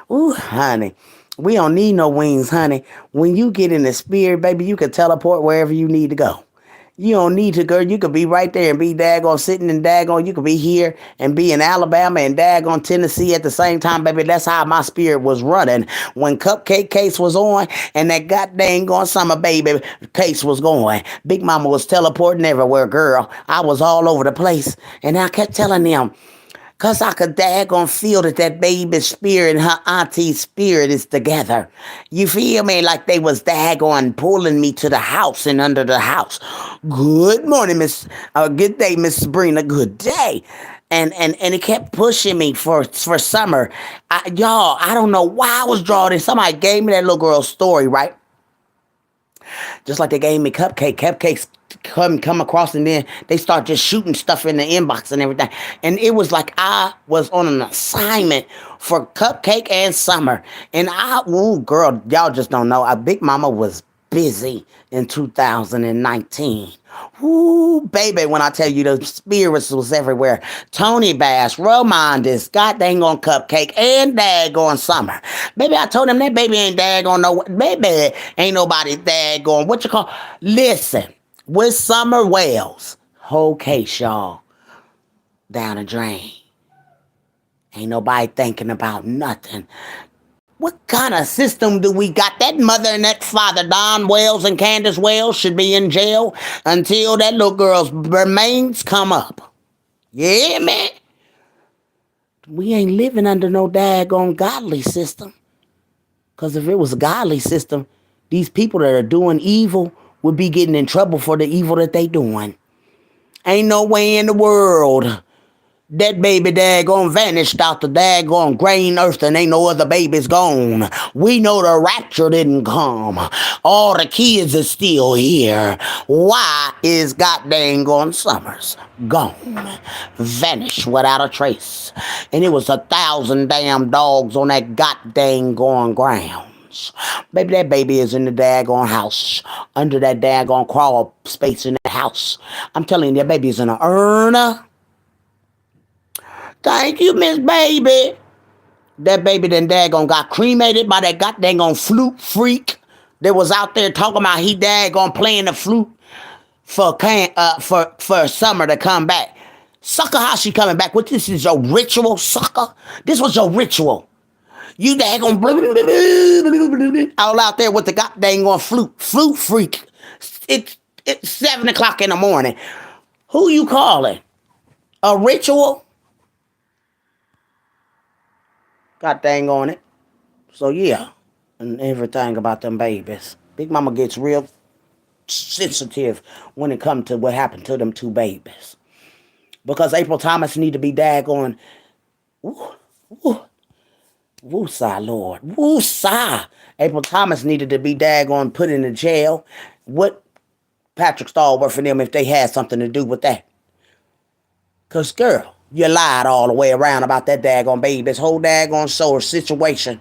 Ooh, honey. We don't need no wings, honey. When you get in the spirit, baby, you can teleport wherever you need to go. You don't need to, girl. You could be right there and be daggone sitting in daggone. You could be here and be in Alabama and daggone Tennessee at the same time, baby. That's how my spirit was running when Cupcake Case was on and that goddamn going summer baby case was going. Big Mama was teleporting everywhere, girl. I was all over the place. And I kept telling them, because I could daggone feel that baby's spirit and her auntie's spirit is together. You feel me? Like they was daggone pulling me to the house and under the house. Good morning, good day, Miss Sabrina. Good day. And it kept pushing me for summer. Y'all, I don't know why I was drawn in. Somebody gave me that little girl's story, right? Just like they gave me cupcakes come across and then they start just shooting stuff in the inbox and everything. And it was like I was on an assignment for Cupcake and Summer. And girl, y'all just don't know. Big Mama was busy in 2019. Ooh, baby, when I tell you the spirits was everywhere. Tony Bass, Romandis, god dang on Cupcake, and daggone Summer. Baby, I told him that baby ain't daggone no, baby, ain't nobody daggone, what you call, listen, with Summer Wells, whole case, y'all, down the drain. Ain't nobody thinking about nothing. What kind of system do we got? That mother and that father, Don Wells and Candace Wells, should be in jail until that little girl's remains come up. Yeah, man. We ain't living under no daggone godly system. Because if it was a godly system, these people that are doing evil would be getting in trouble for the evil that they doing. Ain't no way in the world that baby daggone vanished out the daggone green earth and ain't no other babies gone. We know the rapture didn't come. All the kids are still here. Why is goddamn gone Summers gone? Vanished without a trace. And it was 1,000 damn dogs on that goddamn going ground. Baby, that baby is in the daggone house. Under that daggone crawl space in the house. I'm telling you, that baby is in an urn. Thank you, Miss Baby. That baby then daggone got cremated by that goddamn flute freak that was out there talking about he daggone playing the flute. for Summer to come back. Sucker, how she coming back? What, this is your ritual, sucker? This was your ritual. You daggone all out there with the goddamn flute freak. It's 7 o'clock in the morning. Who you calling? A ritual? God dang on it. So yeah, and everything about them babies. Big Mama gets real sensitive when it comes to what happened to them two babies. Because April Thomas need to be daggone. Woo, woo, woo-sa, Lord. Woo-sa. April Thomas needed to be daggone put in the jail. What Patrick Stallworth and them if they had something to do with that. Because, girl, you lied all the way around about that daggone baby. This whole daggone show or situation.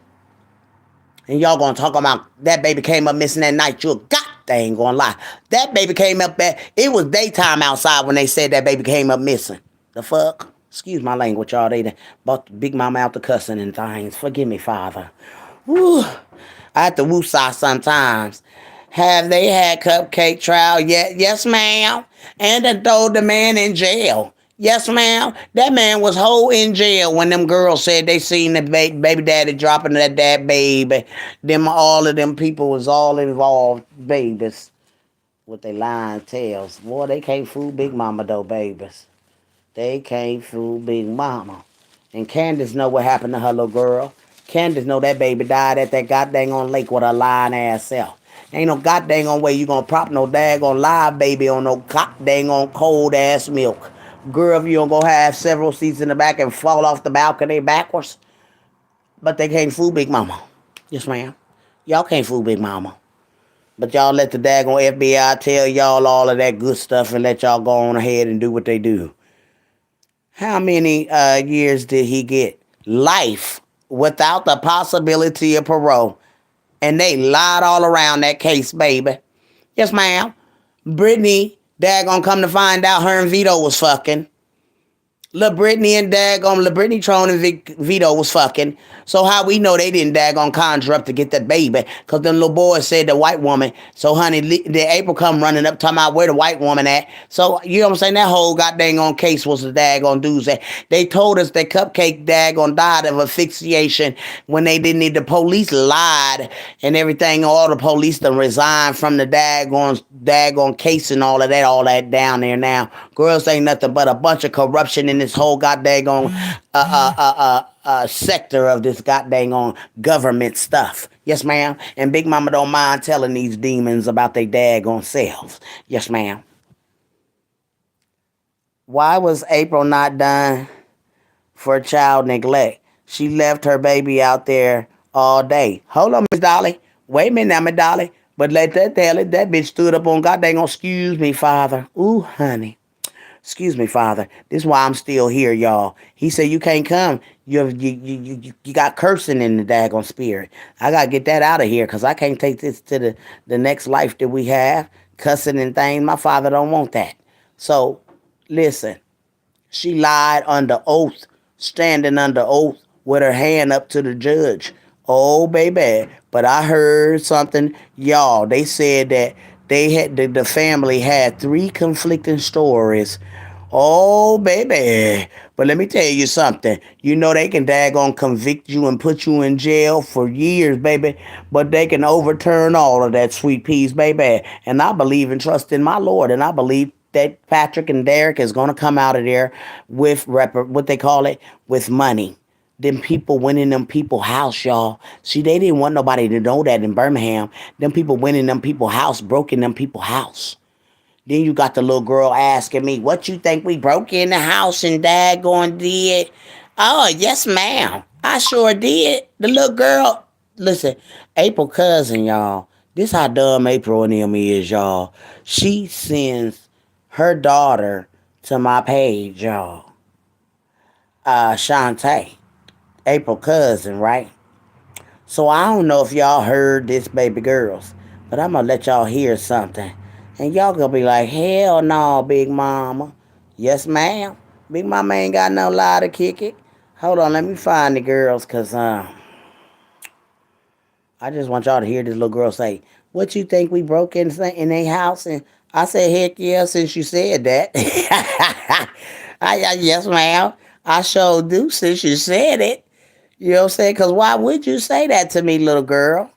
And y'all gonna talk about that baby came up missing that night. You dang gonna lie. That baby came up there. It was daytime outside when they said that baby came up missing. The fuck? Excuse my language, y'all. They bought Big Mama out the cussing and things. Forgive me, Father. Woo. I have to woo-saw sometimes. Have they had cupcake trial yet? Yes, ma'am. And they throw the man in jail. Yes, ma'am. That man was whole in jail when them girls said they seen the baby daddy dropping that baby. Them all of them people was all involved babies with their lying tails. Boy, they can't fool Big Mama though, babies. They can't fool Big Mama. And Candace know what happened to her little girl. Candace know that baby died at that goddamn on lake with her lying ass self. Ain't no goddamn on way you gonna prop no daggone live baby on no goddamn on cold ass milk. Girl, if you don't go have several seats in the back and fall off the balcony backwards. But they can't fool Big Mama. Yes, ma'am. Y'all can't fool Big Mama. But y'all let the daggone FBI tell y'all all of that good stuff and let y'all go on ahead and do what they do. How many years did he get? Life without the possibility of parole. And they lied all around that case, baby. Yes, ma'am. Brittany, daggone come to find out her and Vito was fucking. Lil Brittany and daggone Brittany Trone and Vito was fucking. So how we know they didn't daggone conjure up to get that baby? Because them little boys said the white woman. So honey, the April come running up talking about where the white woman at. So you know what I'm saying? That whole goddamn on case was the daggone dudes that they told us that Cupcake daggone died of asphyxiation when they didn't need the police lied and everything. All the police done resigned from the daggone case and all that down there now. Girls ain't nothing but a bunch of corruption in this whole goddamn sector of this goddamn government stuff. Yes, ma'am. And Big Mama don't mind telling these demons about their daggone selves. Yes, ma'am. Why was April not done for child neglect? She left her baby out there all day. Hold on, Miss Dolly. Wait a minute now, Miss Dolly. But let that tell it. That bitch stood up on goddamn, excuse me, Father. Ooh, honey. Excuse me, Father. This is why I'm still here, y'all. He said you can't come. You got cursing in the daggone spirit. I got to get that out of here because I can't take this to the next life that we have. Cussing and things. My father don't want that. So, listen. She lied under oath, standing under oath with her hand up to the judge. Oh, baby. But I heard something. Y'all, they said that they had the family had 3 conflicting stories. Oh, baby. But let me tell you something. You know they can daggone convict you and put you in jail for years, baby. But they can overturn all of that, sweet peas, baby. And I believe and trust in my Lord. And I believe that Patrick and Derek is going to come out of there with, what they call it, with money. Them people went in them people's house, y'all. See, they didn't want nobody to know that in Birmingham. Them people went in them people's house, broke in them people's house. Then you got the little girl asking me, what you think we broke in the house and daggone did? Oh, yes, ma'am. I sure did. The little girl, listen, April cousin, y'all. This how dumb April and them is, y'all. She sends her daughter to my page, y'all. Shantae. April cousin, right? So I don't know if y'all heard this, baby girls, but I'm going to let y'all hear something. And y'all going to be like, hell no, Big Mama. Yes, ma'am. Big Mama ain't got no lie to kick it. Hold on, let me find the girls, because I just want y'all to hear this little girl say, what you think we broke in their house? And I said, heck yeah, since you said that. Yes, ma'am. I sure do since you said it. You know what I'm saying? Because why would you say that to me, little girl?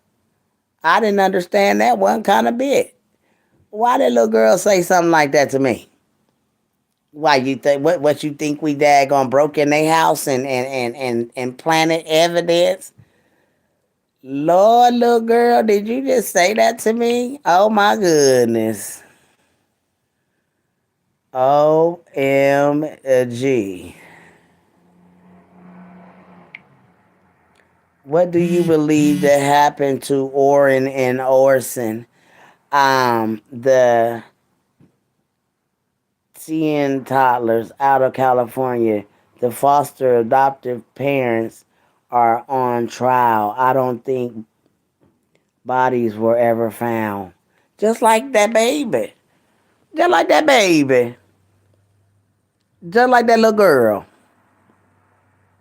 I didn't understand that one kind of bit. Why did little girl say something like that to me? Why you think what you think we daggone broke in their house and planted evidence? Lord, little girl, did you just say that to me? Oh my goodness. OMG. What do you believe that happened to Orrin and Orson? The 10 toddlers out of California. The foster adoptive parents are on trial. I don't think bodies were ever found. Just like that baby. Just like that baby. Just like that little girl.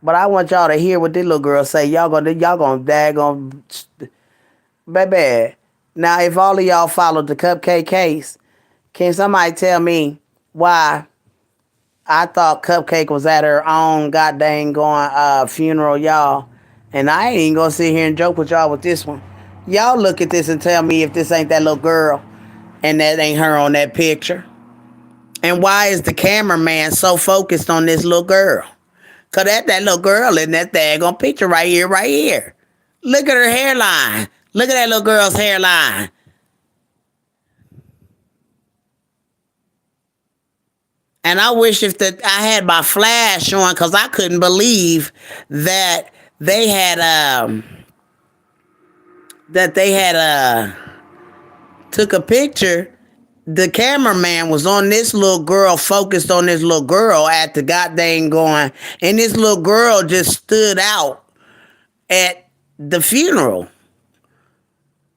But I want y'all to hear what this little girl say. Y'all gonna daggone baby. Now if all of y'all followed the Cupcake case, can somebody tell me why I thought Cupcake was at her own goddamn going funeral, y'all? And I ain't even gonna sit here and joke with y'all with this one. Y'all look at this and tell me if this ain't that little girl and that ain't her on that picture. And why is the cameraman so focused on this little girl? Cause that little girl in that daggone picture right here, right here. Look at her hairline. Look at that little girl's hairline. And I wish if that I had my flash on, cause I couldn't believe that they had took a picture. The cameraman was on this little girl, focused on this little girl at the goddamn going, and this little girl just stood out at the funeral.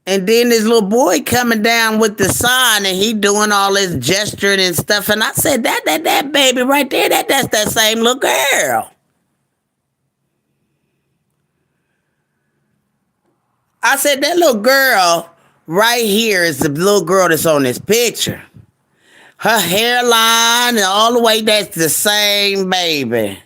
And then this little boy coming down with the sign and he doing all this gesturing and stuff. And I said, that baby right there, that's that same little girl. I said, that little girl right here is the little girl that's on this picture. Her hairline and all the way, that's the same baby.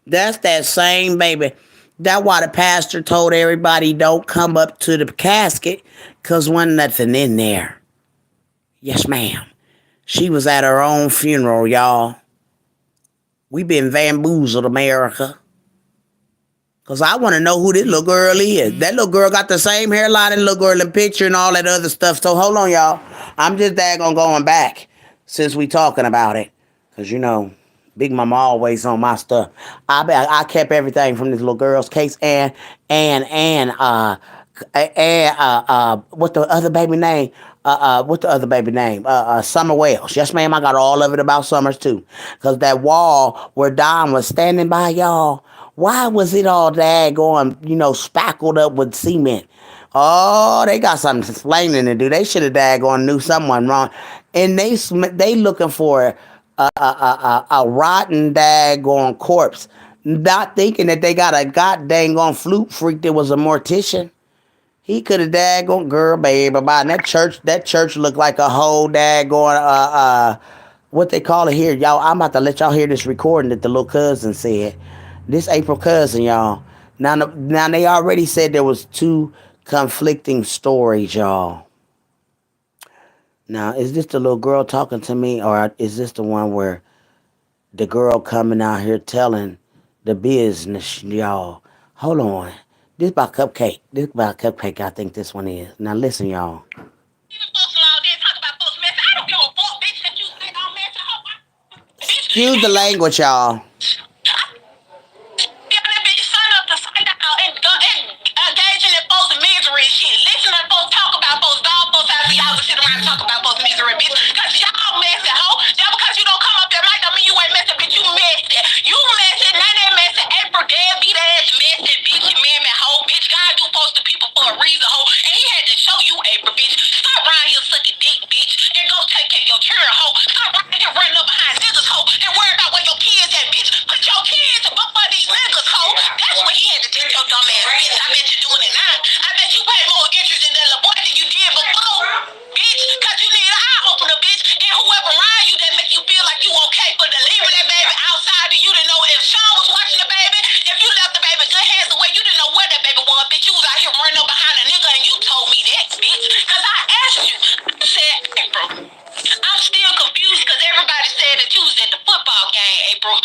That's that same baby. That's why the pastor told everybody don't come up to the casket because wasn't nothing in there. Yes, ma'am. She was at her own funeral, y'all. We been bamboozled, America. Because I want to know who this little girl is. That little girl got the same hairline and little girl in the picture and all that other stuff. So hold on, y'all. I'm just daggone going back since we talking about it. Because, you know, Big Mama always on my stuff. I kept everything from this little girl's case and what the other baby name? What the other baby name? Summer Wells. Yes, ma'am. I got all of it about Summers too. Cause that wall where Don was standing by, y'all. Why was it all daggone, spackled up with cement? Oh, they got something explaining to do. They should have daggone knew someone wrong, and they looking for a rotten daggone corpse, not thinking that they got a goddamn flute freak that was a mortician. He could have daggone girl, baby, bye. And that church looked like a whole daggone what they call it here, y'all. I'm about to let y'all hear this recording that the little cousin said. This April cousin, y'all. Now they already said there was two conflicting stories, y'all. Now, is this the little girl talking to me, or is this the one where the girl coming out here telling the business, y'all? Hold on. This about Cupcake. I think this one is. Now listen, y'all. Excuse the language, y'all. if Sean was watching the baby, if you left the baby good hands away, you didn't know where that baby was, bitch. You was out here running up behind a nigga and you told me that, bitch. Because I asked you. I said, April, I'm still confused because everybody said that you was at the football game, April.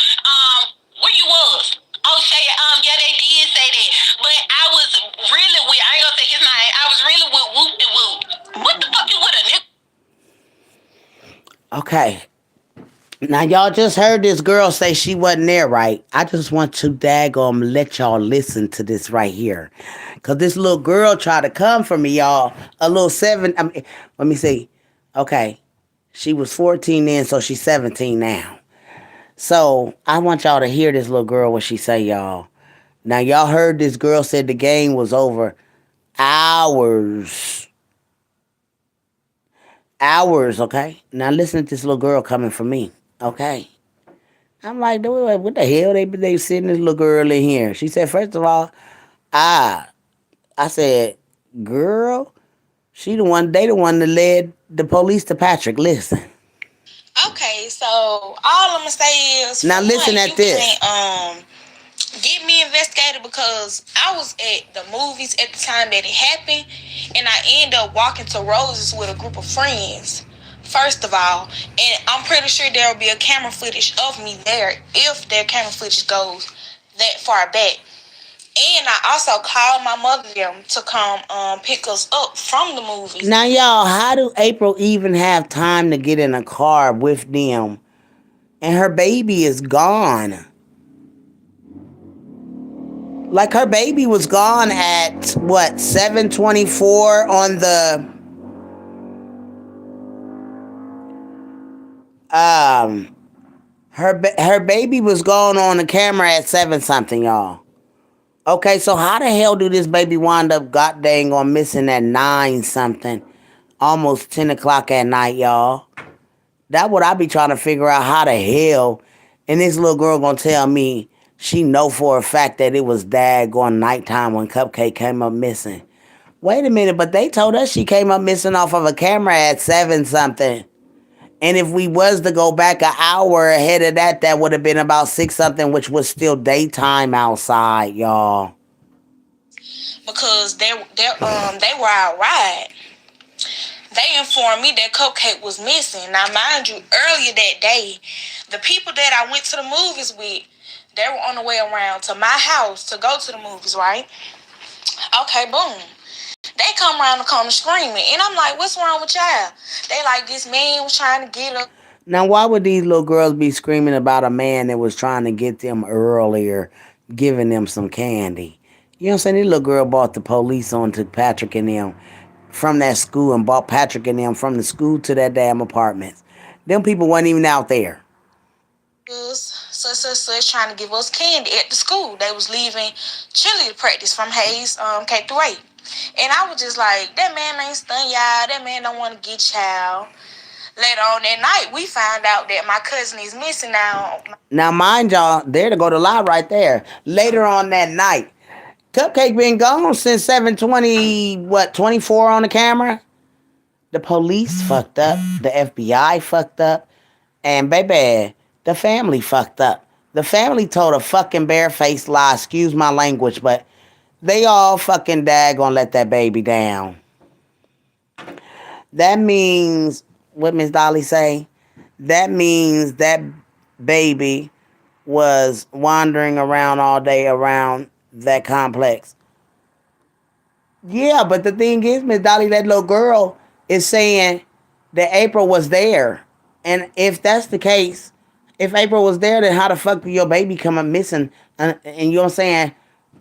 Where you was? Oh, say, yeah, they did say that. But I was really with, I ain't gonna say his name, I was really with Whoop de Whoop. What the fuck you with a nigga? Okay. Now y'all just heard this girl say she wasn't there, right? I just want to daggone let y'all listen to this right here. Cause this little girl tried to come for me, y'all. A little let me see. Okay. She was 14 then, so she's 17 now. So I want y'all to hear this little girl what she say, y'all. Now y'all heard this girl said the game was over hours. Hours, okay? Now listen to this little girl coming for me, okay? I'm like, what the hell they sitting this little girl in here? She said, first of all, I said, girl, they the one that led the police to Patrick. Listen. Okay, so all I'm gonna say is now listen at this. Get me investigated because I was at the movies at the time that it happened, and I ended up walking to Roses with a group of friends. First of all, and I'm pretty sure there will be a camera footage of me there if their camera footage goes that far back. And I also called my mother them to come pick us up from the movies. Now, y'all, how do April even have time to get in a car with them? And her baby is gone. Like her baby was gone at what 7:24 on the her baby was gone on the camera at 7 something, y'all. Okay, so how the hell do this baby wind up god dang on missing at 9 something, almost 10 o'clock at night, y'all? That what I be trying to figure out, how the hell, and this little girl gonna tell me she know for a fact that it was daggone nighttime when Cupcake came up missing. Wait a minute, but they told us she came up missing off of a camera at 7 something. And if we was to go back an hour ahead of that, that would have been about 6 something, which was still daytime outside, y'all. Because they were out riding. They informed me that Cupcake was missing. Now, mind you, earlier that day, the people that I went to the movies with, they were on the way around to my house to go to the movies, right? Okay, boom. They come around the corner screaming. And I'm like, what's wrong with y'all? They like, this man was trying to get up. Now, why would these little girls be screaming about a man that was trying to get them earlier, giving them some candy? You know what I'm saying? This little girl brought the police on to Patrick and them from that school and brought Patrick and them from the school to that damn apartments. Them people wasn't even out there. Such trying to give us candy at the school. They was leaving cheerleader practice from Hayes K through 8. And I was just like, that man ain't stunned y'all. That man don't want to get y'all. Later on that night, we found out that my cousin is missing now. Now, mind y'all, there to go to lie right there. Later on that night, Cupcake been gone since 7:24 on the camera. The police fucked up. The FBI fucked up. And baby, the family fucked up. The family told a fucking barefaced lie. Excuse my language, but they all fucking daggone let that baby down. That means, what Miss Dolly say? That means that baby was wandering around all day around that complex. Yeah, but the thing is, Miss Dolly, that little girl is saying that April was there. And if that's the case, if April was there, then how the fuck did your baby come up missing? And you know what I'm saying?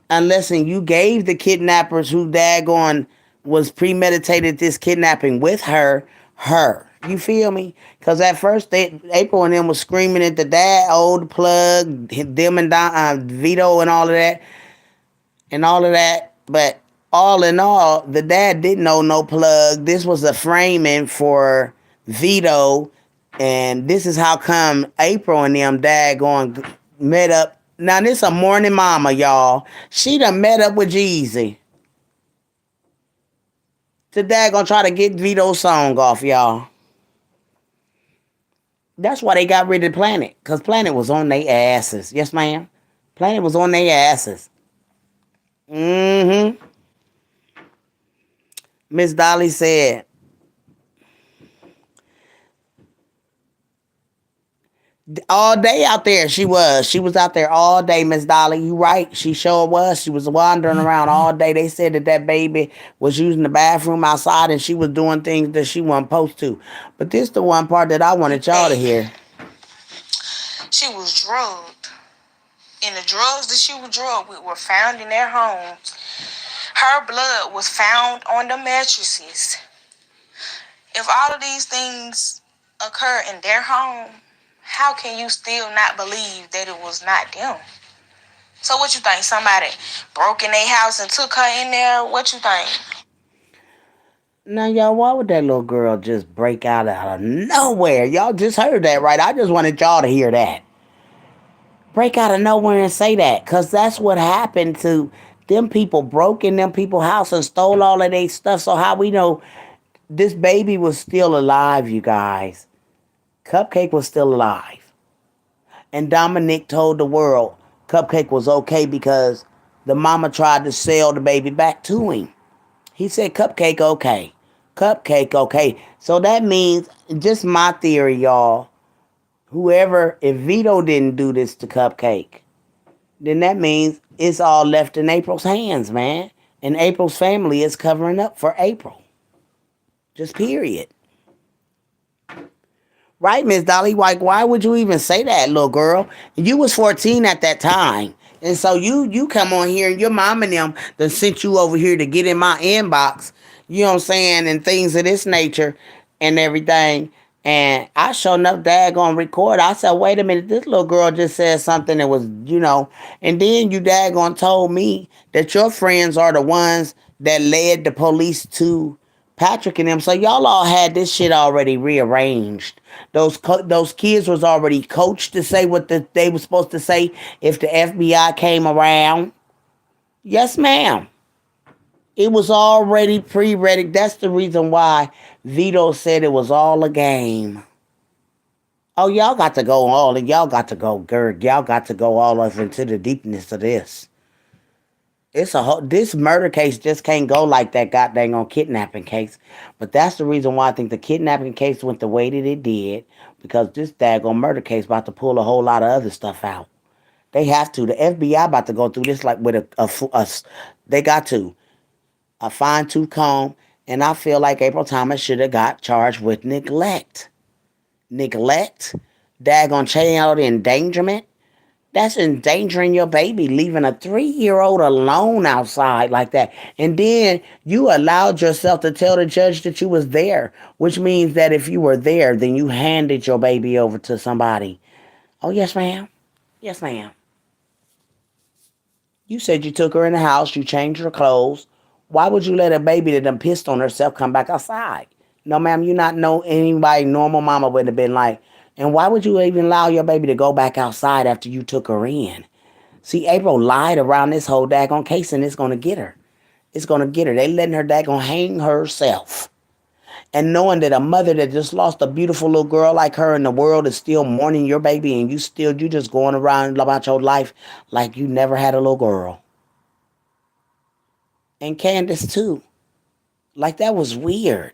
Unless you gave the kidnappers who daggone was premeditated this kidnapping with her. You feel me? Because at first, April and them was screaming at the dad, old plug, them and Vito and all of that. But all in all, the dad didn't know no plug. This was a framing for Vito. And this is how come April and them daggone met up. Now, this a morning mama, y'all. She done met up with Jeezy. The dad gonna try to get Vito's song off, y'all. That's why they got rid of Planet, because Planet was on their asses. Yes, ma'am. Planet was on their asses. Mm-hmm. Miss Dolly said, all day out there she was. She was out there all day, Miss Dolly. You right. She sure was. She was wandering around all day. They said that that baby was using the bathroom outside and she was doing things that she wasn't supposed to. But this the one part that I wanted y'all to hear. She was drugged. And the drugs that she was drugged with were found in their homes. Her blood was found on the mattresses. If all of these things occur in their home, how can you still not believe that it was not them? So what you think? Somebody broke in their house and took her in there? What you think? Now, y'all, why would that little girl just break out of nowhere? Y'all just heard that, right? I just wanted y'all to hear that. Break out of nowhere and say that, because that's what happened to them people. Broke in them people's house and stole all of their stuff. So how we know this baby was still alive, you guys? Cupcake was still alive. And Dominic told the world Cupcake was okay because the mama tried to sell the baby back to him. He said, Cupcake okay. Cupcake okay. So that means, just my theory, y'all, whoever, if Vito didn't do this to Cupcake, then that means it's all left in April's hands, man. And April's family is covering up for April. Just period. Right, Miss Dolly? Like, why would you even say that, little girl? You was 14 at that time. And so you come on here and your mom and them that sent you over here to get in my inbox, you know what I'm saying, and things of this nature and everything. And I sure enough daggone record. I said, wait a minute, this little girl just said something that was, and then you daggone told me that your friends are the ones that led the police to Patrick and them. So y'all all had this shit already rearranged. Those kids was already coached to say what they were supposed to say if the FBI came around. Yes, ma'am. It was already pre-ready. That's the reason why Vito said it was all a game. Oh, y'all got to go all, and y'all got to go, Gerg. Y'all got to go all over into the deepness of this. This murder case just can't go like that goddamn on kidnapping case. But that's the reason why I think the kidnapping case went the way that it did, because this daggone murder case about to pull a whole lot of other stuff out. They have to. The FBI about to go through this like with they got to a fine tooth comb, and I feel like April Thomas should have got charged with neglect. Neglect, daggone child endangerment. That's endangering your baby, leaving a 3-year-old alone outside like that. And then you allowed yourself to tell the judge that you was there, which means that if you were there, then you handed your baby over to somebody. Oh, yes, ma'am. Yes, ma'am. You said you took her in the house, you changed her clothes. Why would you let a baby that done pissed on herself come back outside? No, ma'am, you not know anybody normal mama would have been like. And why would you even allow your baby to go back outside after you took her in? See, April lied around this whole daggone case, and it's going to get her. It's going to get her. They letting her daggone hang herself. And knowing that a mother that just lost a beautiful little girl like her in the world is still mourning your baby, and you just going around about your life like you never had a little girl. And Candace too. Like, that was weird.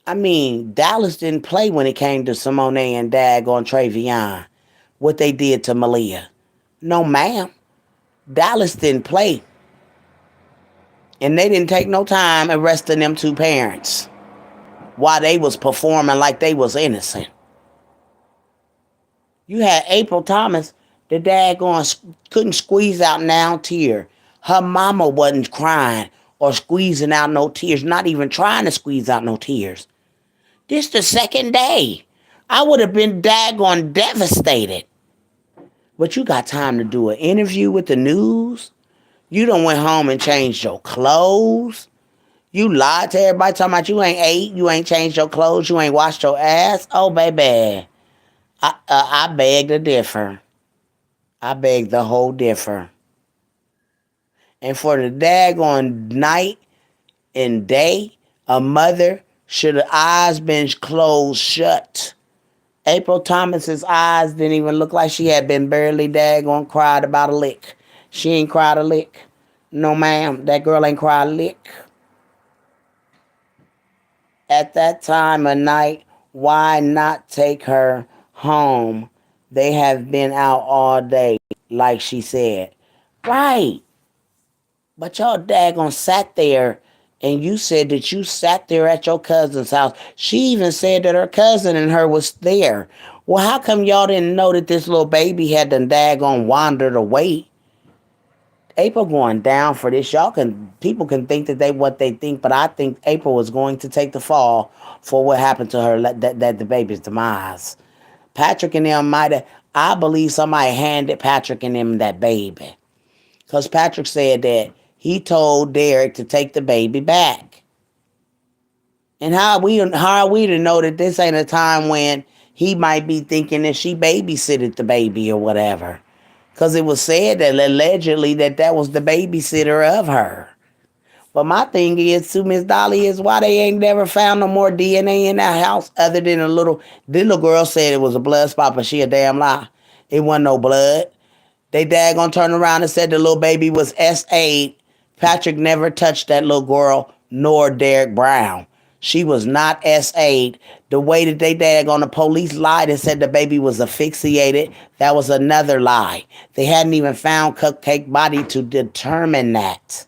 I mean, Dallas didn't play when it came to Simone and daggone Travion. What they did to Malia. No, ma'am. Dallas didn't play. And they didn't take no time arresting them two parents while they was performing like they was innocent. You had April Thomas, the daggone couldn't squeeze out now tear. Her mama wasn't crying or squeezing out no tears, not even trying to squeeze out no tears. This the second day. I would have been daggone devastated. But you got time to do an interview with the news. You done went home and changed your clothes. You lied to everybody talking about you ain't ate, you ain't changed your clothes, you ain't washed your ass. Oh, baby. I beg to differ. I beg the whole differ. And for the daggone night and day, a mother should have eyes been closed shut. April Thomas's eyes didn't even look like she had been barely daggone cried about a lick. She ain't cried a lick. No, ma'am, that girl ain't cried a lick. At that time of night, why not take her home? They have been out all day, like she said. Right. But y'all daggone sat there and you said that you sat there at your cousin's house. She even said that her cousin and her was there. Well, how come y'all didn't know that this little baby had done daggone wandered away? April going down for this. People can think that they what they think, but I think April was going to take the fall for what happened to her, that the baby's demise. Patrick and them might have, I believe somebody handed Patrick and them that baby. Because Patrick said that he told Derek to take the baby back. And how are we to know that this ain't a time when he might be thinking that she babysitted the baby or whatever? Because it was said that allegedly that was the babysitter of her. But my thing is to Miss Dolly is why they ain't never found no more DNA in that house other than the little girl said it was a blood spot, but she a damn lie. It wasn't no blood. They daggone turned around and said the little baby was S8. Patrick never touched that little girl, nor Derek Brown. She was not S8. The way that they daggone the police lied and said the baby was asphyxiated, that was another lie. They hadn't even found Cupcake body to determine that.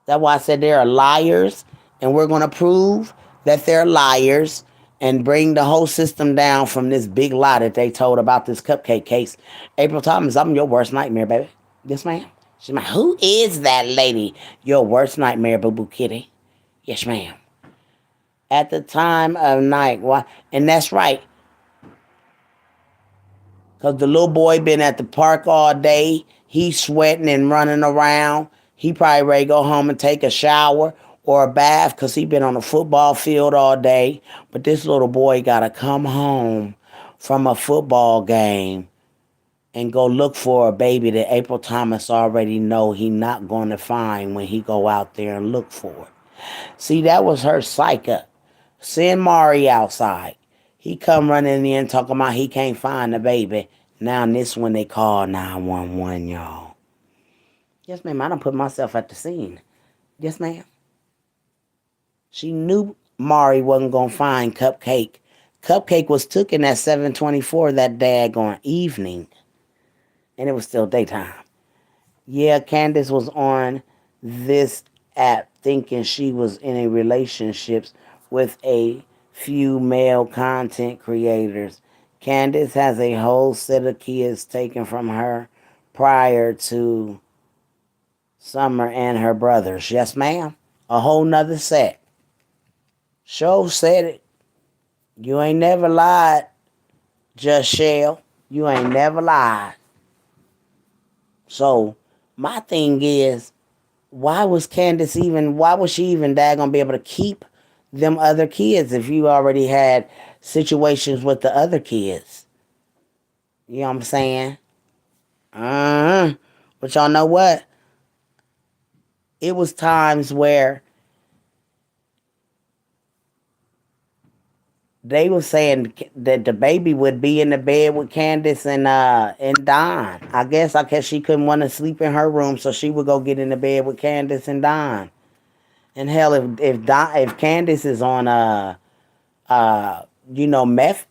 That's why I said they are liars, and we're going to prove that they're liars and bring the whole system down from this big lie that they told about this Cupcake case. April Thomas, I'm your worst nightmare, baby. Yes, ma'am. She's like, who is that lady? Your worst nightmare, boo-boo kitty. Yes, ma'am. At the time of night. Why? And that's right. Because the little boy been at the park all day. He's sweating and running around. He probably ready to go home and take a shower or a bath because he been on the football field all day. But this little boy got to come home from a football game and go look for a baby that April Thomas already know he not going to find when he go out there and look for it. See, that was her psych up. Send Mari outside. He come running in talking about he can't find the baby. Now this when they call 911, y'all. Yes, ma'am. I done put myself at the scene. Yes, ma'am. She knew Mari wasn't going to find Cupcake. Cupcake was taken at 7:24 that daggone evening. And it was still daytime. Yeah, Candace was on this app thinking she was in a relationships with a few male content creators. Candace has a whole set of kids taken from her prior to Summer and her brothers. Yes, ma'am. A whole nother set. Show said it. You ain't never lied, Just Shell. You ain't never lied. So, my thing is, why was she even daggone be able to keep them other kids if you already had situations with the other kids? You know what I'm saying? But y'all know what? It was times where they were saying that the baby would be in the bed with Candace and Don. I guess she couldn't want to sleep in her room, so she would go get in the bed with Candace and Don. And hell, if Candace is on meth,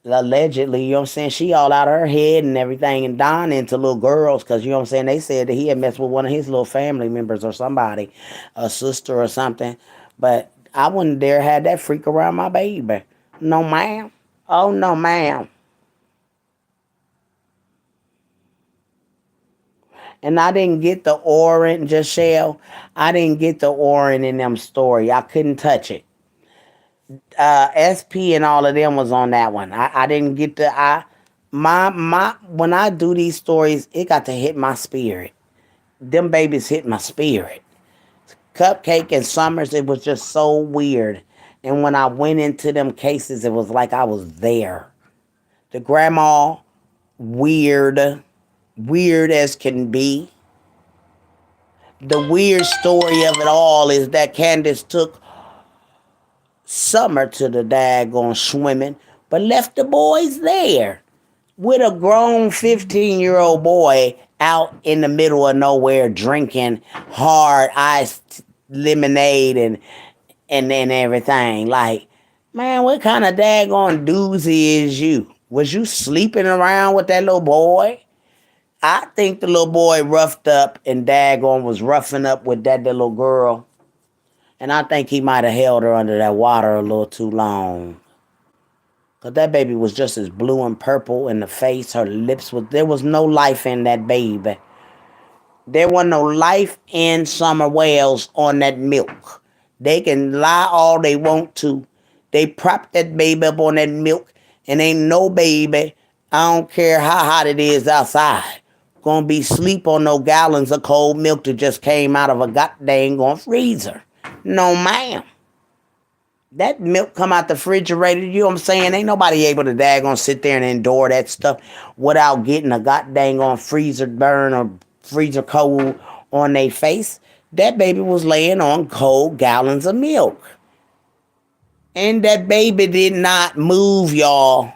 allegedly, you know what I'm saying, she all out of her head and everything, and Don into little girls, because you know what I'm saying, they said that he had messed with one of his little family members or somebody, a sister or something. But I wouldn't dare have that freak around my baby. No, ma'am. Oh, no, ma'am. And I didn't get the Oren, Jashelle. I didn't get the Oren in them story. I couldn't touch it. SP and all of them was on that one. I didn't get when I do these stories, it got to hit my spirit. Them babies hit my spirit. Cupcake and Summers, it was just so weird. And when I went into them cases, it was like I was there. The grandma, weird as can be. The weird story of it all is that Candace took Summer to the daggone swimming but left the boys there with a grown 15-year-old boy out in the middle of nowhere drinking hard iced lemonade and everything. Like, man, what kind of daggone doozy is you? Was you sleeping around with that little boy? I think the little boy roughed up and daggone was roughing up with that little girl. And I think he might have held her under that water a little too long. Cause that baby was just as blue and purple in the face. Her lips was there was no life in that baby. There wasn't no life in Summer Wells on that milk. They can lie all they want to. They prop that baby up on that milk, and ain't no baby, I don't care how hot it is outside, gonna be sleep on no gallons of cold milk that just came out of a goddamn freezer. No, ma'am. That milk come out the refrigerator, you know what I'm saying? Ain't nobody able to daggone sit there and endure that stuff without getting a goddamn freezer burn or freezer cold on their face. That baby was laying on cold gallons of milk. And that baby did not move, y'all.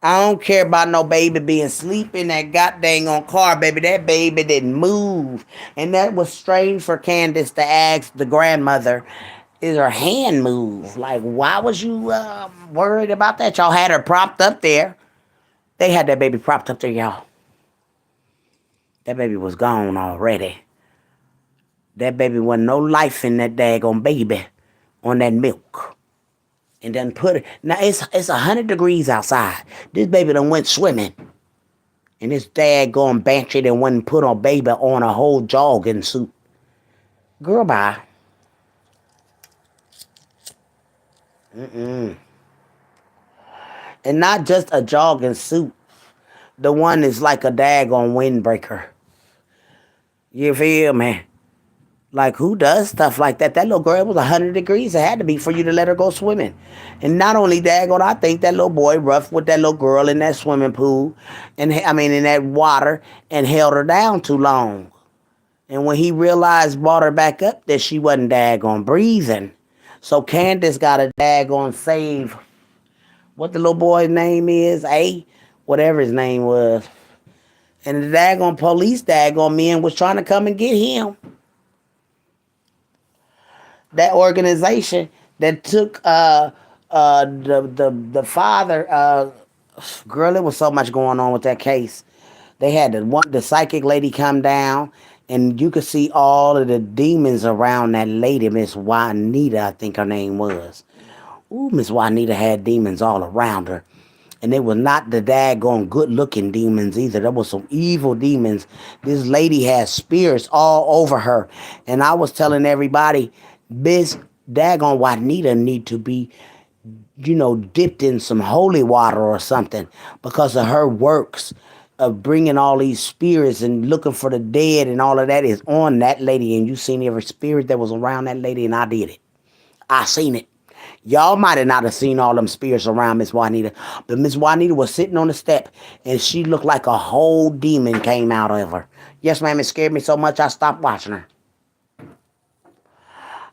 I don't care about no baby being asleep in that goddamn car, baby. That baby didn't move. And that was strange for Candace to ask the grandmother, is her hand move? Like, why was you worried about that? Y'all had her propped up there. They had that baby propped up there, y'all. That baby was gone already. That baby wasn't no life in that daggone baby on that milk. And then put it. Now, it's 100 degrees outside. This baby done went swimming. And this daggone banshee done went and put a baby on a whole jogging suit. Girl, bye. And not just a jogging suit. The one is like a daggone windbreaker. You feel me? Like, who does stuff like that? That little girl, it was 100 degrees. It had to be for you to let her go swimming. And not only daggone, I think that little boy roughed with that little girl in that swimming pool. In that water, and held her down too long. And when he realized, brought her back up, that she wasn't daggone breathing. So Candace got a daggone save. What the little boy's name is? Whatever his name was. And the daggone police daggone men was trying to come and get him. That organization that took the father, girl, there was so much going on with that case. They had the psychic lady come down, and you could see all of the demons around that lady, Miss Juanita, I think her name was. Ooh, Miss Juanita had demons all around her. And they were not the daggone good-looking demons either. There was some evil demons. This lady had spirits all over her. And I was telling everybody, Miss daggone Juanita need to be, dipped in some holy water or something because of her works of bringing all these spirits and looking for the dead and all of that is on that lady. And you seen every spirit that was around that lady, and I did it. I seen it. Y'all might have not have seen all them spirits around Miss Juanita, but Miss Juanita was sitting on the step, and she looked like a whole demon came out of her. Yes, ma'am, it scared me so much I stopped watching her.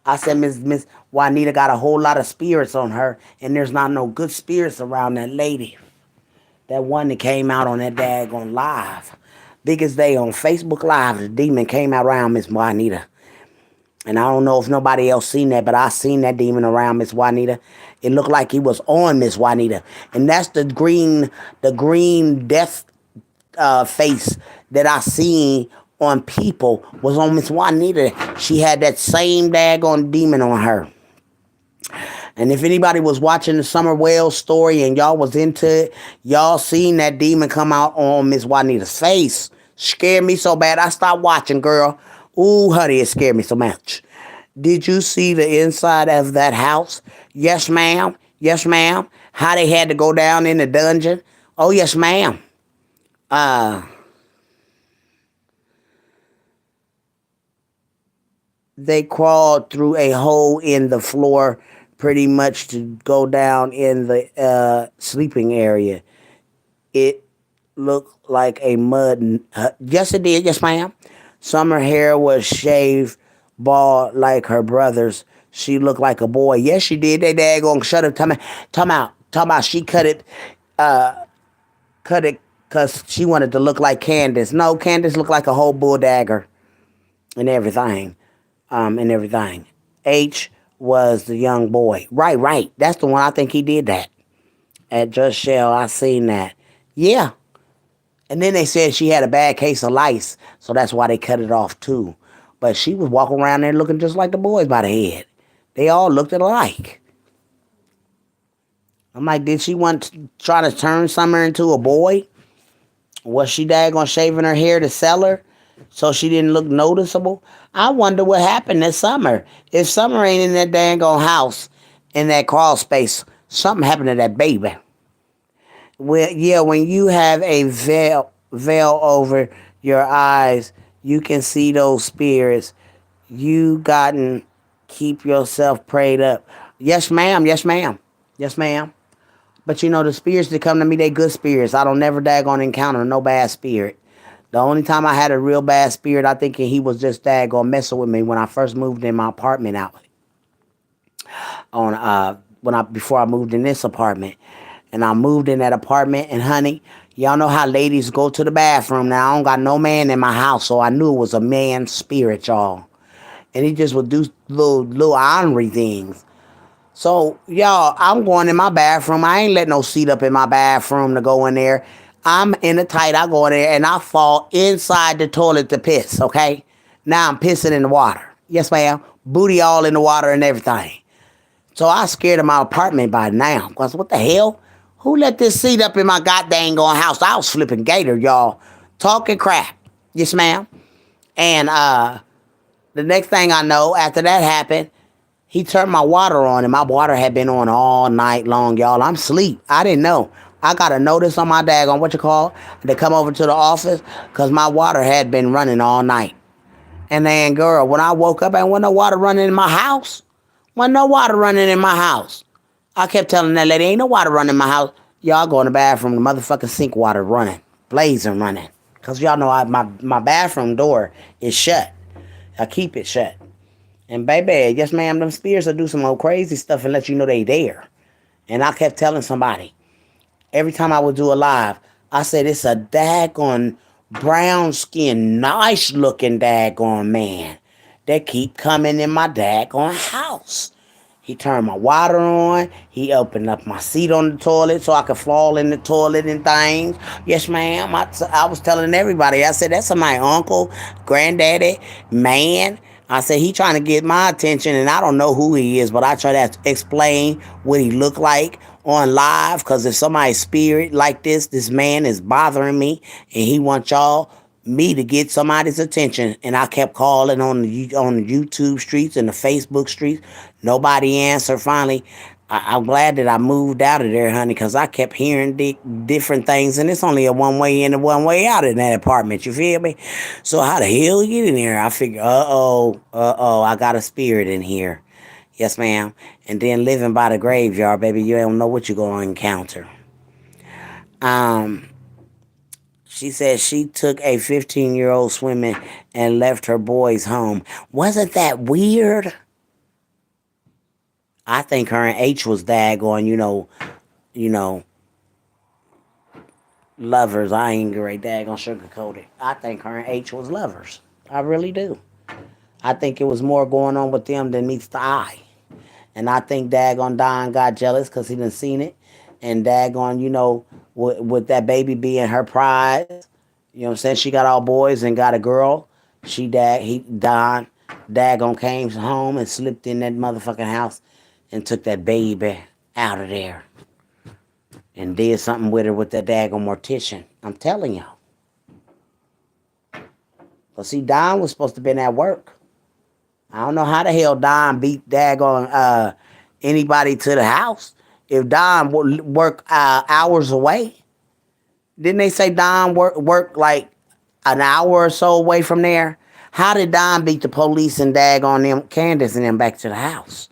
I said, Miss Juanita got a whole lot of spirits on her, and there's not no good spirits around that lady. That one that came out on that daggone live. Biggest day on Facebook Live, the demon came out around Miss Juanita. And I don't know if nobody else seen that, but I seen that demon around Miss Juanita. It looked like he was on Miss Juanita. And that's the green death face that I seen on people was on Miss Juanita. She had that same daggone demon on her. And if anybody was watching the Summer Wells story and y'all was into it, y'all seen that demon come out on Miss Juanita's face. Scared me so bad I stopped watching, girl. Ooh, honey, it scared me so much. Did you see the inside of that house? Yes, ma'am. Yes, ma'am. How they had to go down in the dungeon? Oh, yes, ma'am. They crawled through a hole in the floor pretty much to go down in the sleeping area. It looked like a mud. Yes, it did. Yes, ma'am. Summer hair was shaved bald like her brother's. She looked like a boy. Yes, she did. They daggone shut up. Time Talking about she cut it because she wanted to look like Candace. No, Candace looked like a whole bull dagger and everything. And everything. H was the young boy. Right, right. That's the one. I think he did that. At Just Shell, I seen that. Yeah. And then they said she had a bad case of lice, so that's why they cut it off too. But she was walking around there looking just like the boys by the head. They all looked alike. I'm like, did she want to try to turn Summer into a boy? Was she daggone shaving her hair to sell her so she didn't look noticeable? I wonder what happened this summer. If Summer ain't in that daggone house in that crawl space, something happened to that baby. Well, yeah, when you have a veil over your eyes, you can see those spirits. You gotten keep yourself prayed up. Yes, ma'am. Yes, ma'am. Yes, ma'am. But you know, the spirits that come to me, they good spirits. I don't never daggone encounter no bad spirit. The only time I had a real bad spirit, I think he was just daggone messing with me when I first moved in my apartment out on before I moved in this apartment. And I moved in that apartment, and honey, y'all know how ladies go to the bathroom. Now I don't got no man in my house, so I knew it was a man's spirit, y'all. And he just would do little ornery things. So, y'all, I'm going in my bathroom. I ain't letting no seat up in my bathroom to go in there. I'm in the tight. I go in there and I fall inside the toilet to piss, okay? Now I'm pissing in the water. Yes, ma'am. Booty all in the water and everything. So I scared of my apartment by now. Because what the hell? Who let this seat up in my goddamn going house? I was flipping gator, y'all. Talking crap. Yes, ma'am. And the next thing I know, after that happened, he turned my water on, and my water had been on all night long, y'all. I'm asleep. I didn't know. I got a notice on my daggone, to come over to the office, because my water had been running all night. And then, girl, when I woke up, ain't no water running in my house. Wasn't no water running in my house. I kept telling that lady, ain't no water running in my house. Y'all go in the bathroom, the motherfucking sink water running, blazing running. Because y'all know my bathroom door is shut. I keep it shut. And baby, yes ma'am, them spirits will do some old crazy stuff and let you know they there. And I kept telling somebody, every time I would do a live, I said, it's a daggone brown skinned, nice looking daggone man that keep coming in my daggone house. He turned my water on. He opened up my seat on the toilet so I could fall in the toilet and things. Yes, ma'am. I was telling everybody. I said, that's my uncle, granddaddy, man. I said, he trying to get my attention, and I don't know who he is, but I try to explain what he looked like on live, because if somebody's spirit like this man is bothering me, and he wants me to get somebody's attention. And I kept calling on the YouTube streets and the Facebook streets. Nobody answered. Finally, I'm glad that I moved out of there, honey, because I kept hearing different things, and it's only a one way in and one way out in that apartment. You feel me? So how the hell you get in there? I figure, I got a spirit in here. Yes, ma'am. And then living by the graveyard, baby, you don't know what you're going to encounter. She said she took a 15-year-old swimming and left her boys home. Wasn't that weird? I think her and H was daggone, you know, lovers. I ain't great daggone sugarcoat it. I think her and H was lovers. I really do. I think it was more going on with them than meets the eye. And I think daggone Don got jealous because he done seen it. And daggone, with that baby being her prize, you know what I'm saying? She got all boys and got a girl. Don daggone came home and slipped in that motherfucking house and took that baby out of there. And did something with her with that daggone mortician. I'm telling y'all. But see, Don was supposed to been at work. I don't know how the hell Don beat daggone anybody to the house. If Don work hours away, didn't they say Don work like an hour or so away from there? How did Don beat the police and daggone them Candace and them back to the house?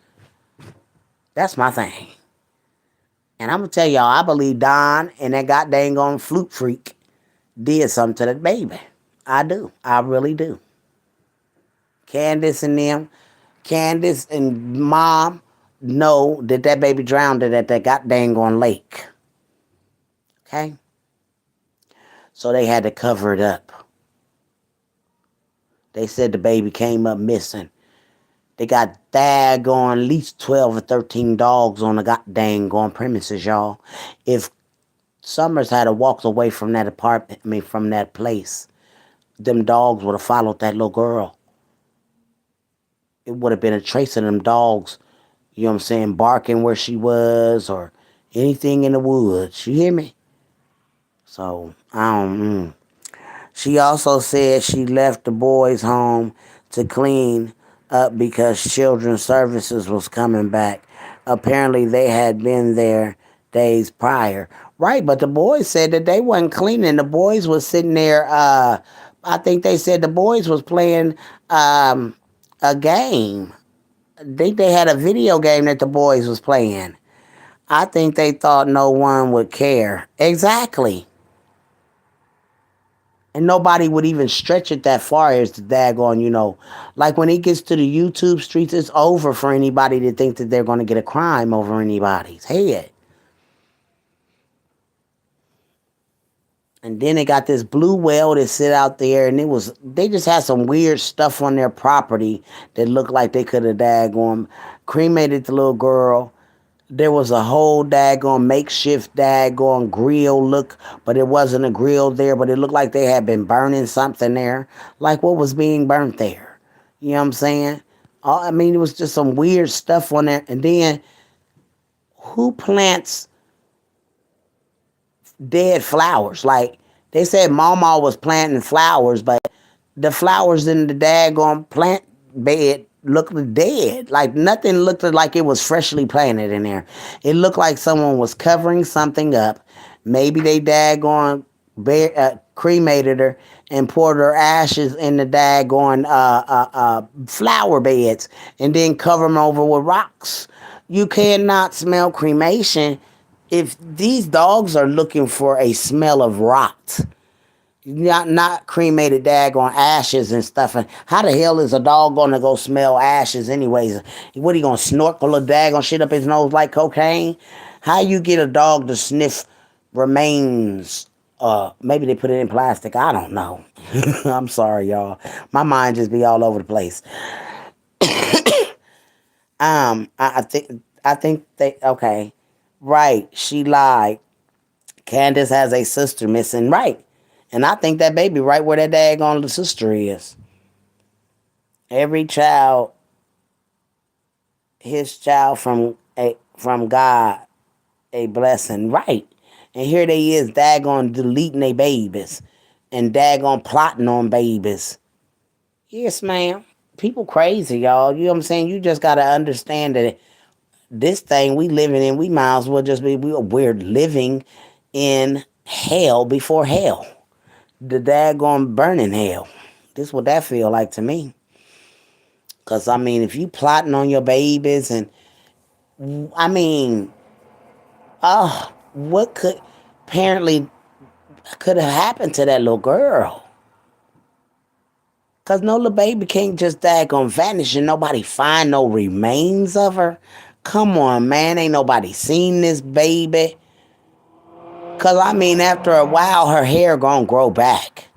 That's my thing. And I'm gonna tell y'all, I believe Don and that goddamn flute freak did something to that baby. I do. I really do. Candace and Mom know that that baby drowned at that goddamn on lake. Okay? So they had to cover it up. They said the baby came up missing. They got daggone at least 12 or 13 dogs on the goddamn premises, y'all. If Summers had walked away from that apartment, from that place, them dogs would have followed that little girl. It would have been a trace of them dogs, you know what I'm saying, barking where she was or anything in the woods. You hear me? So, I don't. She also said she left the boys' home to clean up because children's services was coming back. Apparently, they had been there days prior. Right, but the boys said that they wasn't cleaning. The boys was sitting there. I think they said the boys was playing a game. I think they had a video game that the boys was playing. I think they thought no one would care. Exactly. And nobody would even stretch it that far as the daggone, like when it gets to the YouTube streets, it's over for anybody to think that they're going to get a crime over anybody's head. And then they got this blue whale that sit out there, and they just had some weird stuff on their property that looked like they could have daggone cremated the little girl. There was a whole daggone makeshift daggone grill look, but it wasn't a grill there, but it looked like they had been burning something there. Like what was being burnt there? You know what I'm saying? It was just some weird stuff on there. And then, who plants dead flowers? Like, they said Mama was planting flowers, but the flowers in the daggone plant bed looked dead. Like nothing looked like it was freshly planted in there. It looked like someone was covering something up. Maybe they daggone cremated her and poured her ashes in the daggone flower beds and then cover them over with rocks. You cannot smell cremation if these dogs are looking for a smell of rot. Not cremated daggone ashes and stuff. And how the hell is a dog gonna go smell ashes anyways? What, he gonna snorkel a daggone shit up his nose like cocaine? How you get a dog to sniff remains? Maybe they put it in plastic. I don't know. I'm sorry, y'all. My mind just be all over the place. I think they okay. Right. She lied. Candace has a sister missing. Right. And I think that baby right where that daggone sister is. Every child, his child from God, a blessing. Right. And here they is daggone deleting their babies and daggone plotting on babies. Yes, ma'am. People crazy, y'all. You know what I'm saying? You just got to understand that this thing we living in, we might as well just be, we're living in hell before hell. The daggone burning hell. This is what that feel like to me. Because, if you plotting on your babies and, what could have happened to that little girl? Because no little baby can't just daggone vanish and nobody find no remains of her. Come on, man. Ain't nobody seen this baby. Because, after a while, her hair gonna grow back.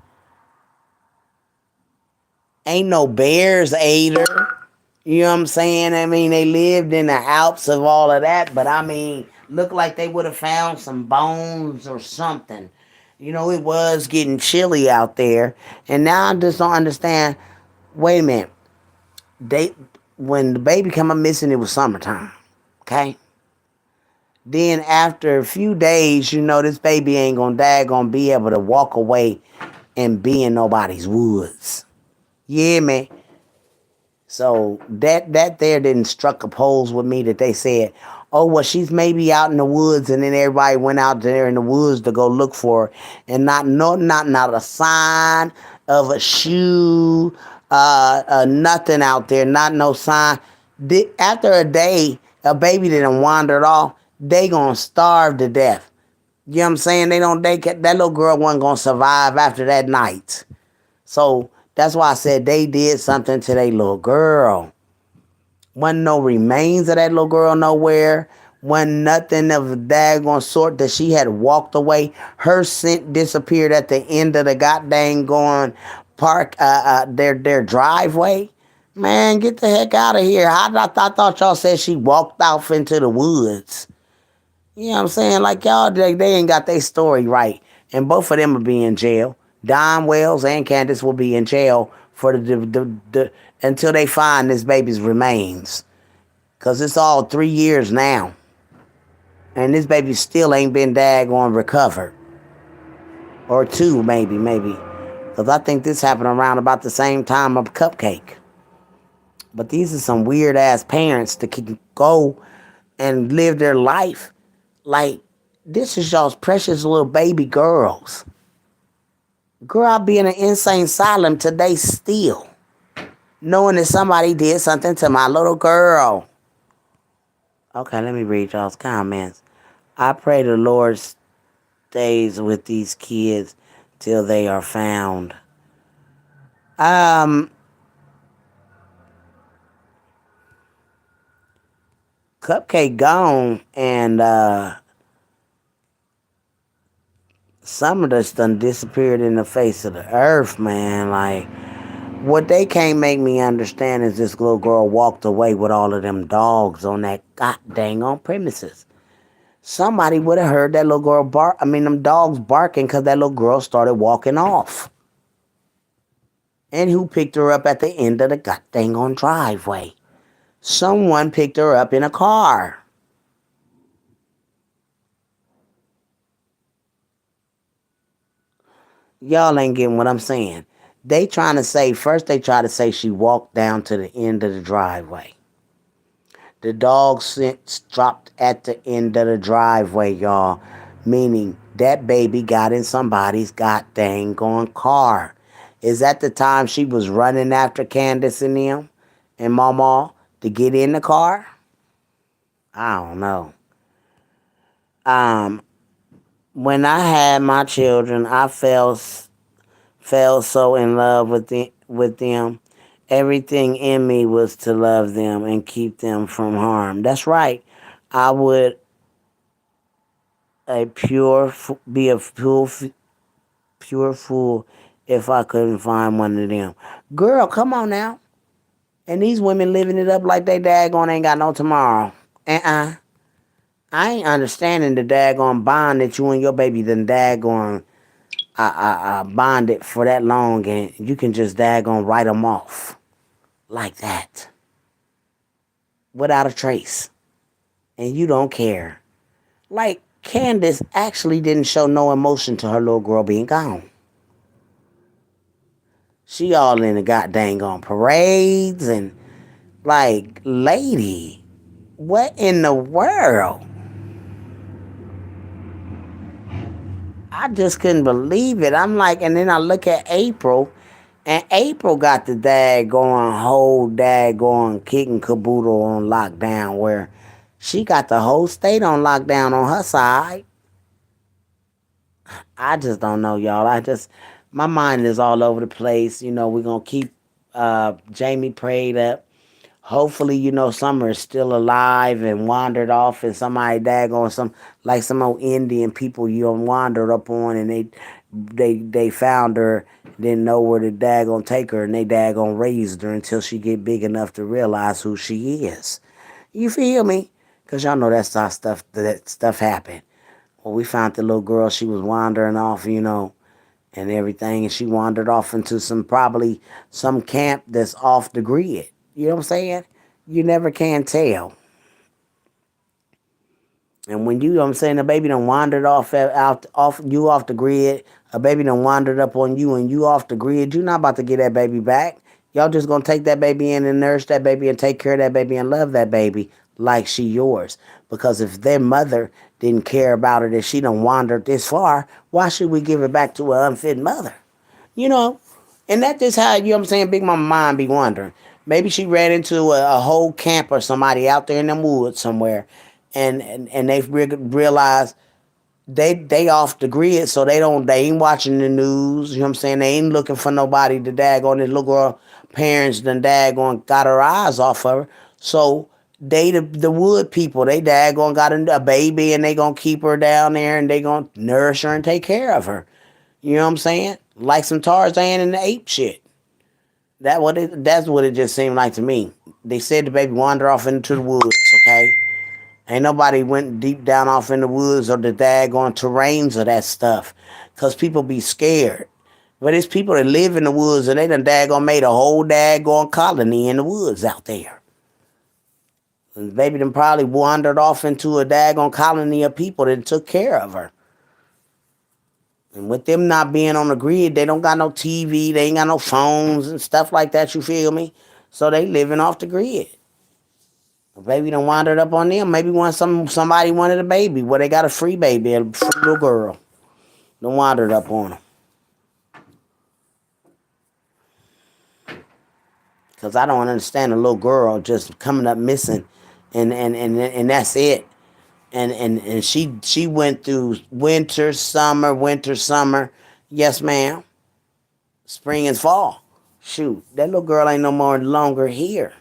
Ain't no bears ate her. You know what I'm saying? They lived in the Alps of all of that. But, looked like they would have found some bones or something. It was getting chilly out there. And now I just don't understand. Wait a minute. When the baby come up missing, it was summertime. Okay? Then after a few days, this baby ain't gonna be able to walk away and be in nobody's woods. Yeah, man. So that there didn't struck a pose with me that they said, oh, well, she's maybe out in the woods, and then everybody went out there in the woods to go look for her, and not a sign of a shoe, nothing out there, not no sign. After a day, a baby didn't wandered off. They gonna starve to death. You know what I'm saying? That little girl wasn't gonna survive after that night. So that's why I said they did something to their little girl. Wasn't no remains of that little girl nowhere. Wasn't nothing of a daggone sort that she had walked away. Her scent disappeared at the end of the goddamn going park, their driveway. Man, get the heck out of here. I thought y'all said she walked off into the woods. You know what I'm saying? Like y'all, they ain't got their story right. And both of them will be in jail. Don Wells and Candace will be in jail for until they find this baby's remains. Because it's all 3 years now. And this baby still ain't been daggone recovered. Or 2, maybe. Because I think this happened around about the same time of Cupcake. But these are some weird ass parents that can go and live their life like this is y'all's precious little baby girls. Girl, I'll be in an insane asylum today still, knowing that somebody did something to my little girl. Okay, let me read y'all's comments. I pray the Lord stays with these kids till they are found. Cupcake gone, and some of this done disappeared in the face of the earth, man. Like, what they can't make me understand is this little girl walked away with all of them dogs on that god dang on premises. Somebody would have heard that little girl them dogs barking because that little girl started walking off. And who picked her up at the end of the god dang on driveway? Someone picked her up in a car. Y'all ain't getting what I'm saying. They try to say she walked down to the end of the driveway. The dog scent dropped at the end of the driveway, y'all. Meaning that baby got in somebody's goddamn going car. Is that the time she was running after Candace and them and Mama to get in the car? I don't know. When I had my children, I fell so in love with them. Everything in me was to love them and keep them from harm. That's right. I would be a pure fool if I couldn't find one of them. Girl, come on now. And these women living it up like they daggone ain't got no tomorrow. I ain't understanding the daggone bond that you and your baby done daggone bonded for that long, and you can just daggone write them off like that without a trace, and you don't care. Like Candace actually didn't show no emotion to her little girl being gone. She all in the goddamn on parades and like, lady, what in the world? I just couldn't believe it. I'm like, and then I look at April, and April got the whole kicking caboodle on lockdown, where she got the whole state on lockdown on her side. I just don't know, y'all. My mind is all over the place. You know, we're going to keep Jamie prayed up. Hopefully, Summer is still alive and wandered off, and somebody daggone some old Indian people wandered up on, and they found her, didn't know where to daggone take her, and they daggone raised her until she get big enough to realize who she is. You feel me? Because y'all know that's how that stuff happened. Well, we found the little girl, she was wandering off, and everything, and she wandered off into probably some camp that's off the grid. You know what I'm saying? You never can tell. And when the baby done wandered off the grid, a baby done wandered up on you and you off the grid, you're not about to get that baby back. Y'all just gonna take that baby in and nurse that baby and take care of that baby and love that baby like she yours. Because if their mother didn't care about her, that she done wandered this far, why should we give it back to an unfit mother? And that's just how, Big Mama mind be wondering. Maybe she ran into a whole camp or somebody out there in the woods somewhere, and they realized they off the grid, so they ain't watching the news. You know what I'm saying? They ain't looking for nobody to dag on this little girl. Parents done dag on got her eyes off of her, So they the wood people, they daggone got a baby and they gonna keep her down there and they gonna nourish her and take care of her. You know what I'm saying? Like some Tarzan and the ape shit. That's what it just seemed like to me. They said the baby wandered off into the woods, okay? Ain't nobody went deep down off in the woods or the daggone terrains of that stuff. Cause people be scared. But it's people that live in the woods and they done daggone made a whole daggone colony in the woods out there. And the baby done probably wandered off into a daggone colony of people that took care of her. And with them not being on the grid, they don't got no TV, they ain't got no phones and stuff like that, you feel me? So they living off the grid. The baby done wandered up on them. Maybe somebody wanted a baby. Well, they got a free baby, a free little girl. Done wandered up on them. Because I don't understand a little girl just coming up missing and that's it. And she went through winter, summer. Yes, ma'am. Spring and fall. Shoot, that little girl ain't no more longer here.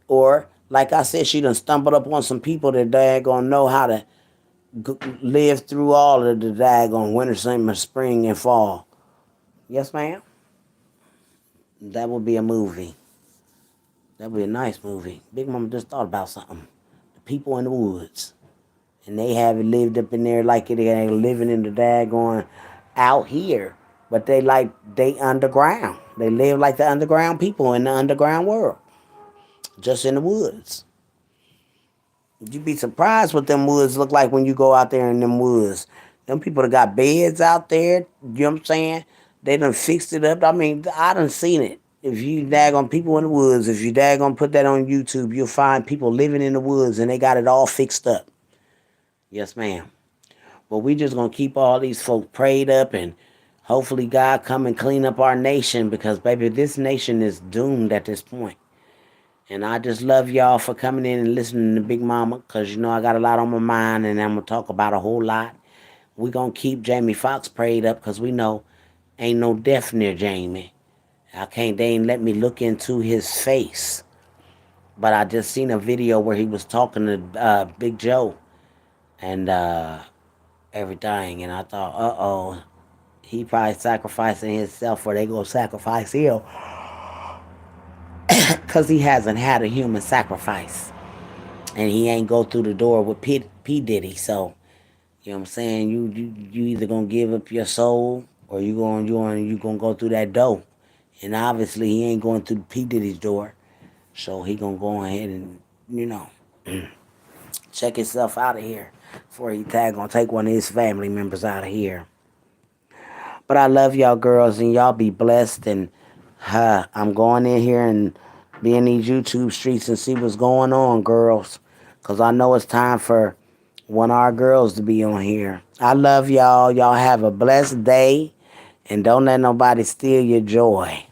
Or, like I said, she done stumbled up on some people that daggone know how to live through all of the daggone winter, summer, spring, and fall. Yes, ma'am. That would be a movie. That would be a nice movie. Big Mama just thought about something. The people in the woods. And they haven't lived up in there like they ain't living in the daggone out here. But they underground. They live like the underground people in the underground world. Just in the woods. You'd be surprised what them woods look like when you go out there in them woods. Them people that got beds out there, you know what I'm saying? They done fixed it up. I mean, I done seen it. If you daggone people in the woods, if you daggone put that on YouTube, you'll find people living in the woods and they got it all fixed up. Yes, ma'am. But we just gonna keep all these folks prayed up and hopefully God come and clean up our nation because, baby, this nation is doomed at this point. And I just love y'all for coming in and listening to Big Mama because, you know, I got a lot on my mind and I'm going to talk about a whole lot. We're going to keep Jamie Foxx prayed up because we know ain't no death near Jamie. They ain't let me look into his face. But I just seen a video where he was talking to Big Joe and everything. And I thought, uh-oh, he probably sacrificing himself or they going to sacrifice him. Because he hasn't had a human sacrifice. And he ain't go through the door with P. Diddy. So, you know what I'm saying? You either going to give up your soul or you going to go through that door. And obviously he ain't going through P. Diddy's door. So he going to go ahead and, you know, check himself out of here before he going to take one of his family members out of here. But I love y'all girls and y'all be blessed. And I'm going in here and be in these YouTube streets and see what's going on, girls. Because I know it's time for one of our girls to be on here. I love y'all. Y'all have a blessed day. And don't let nobody steal your joy.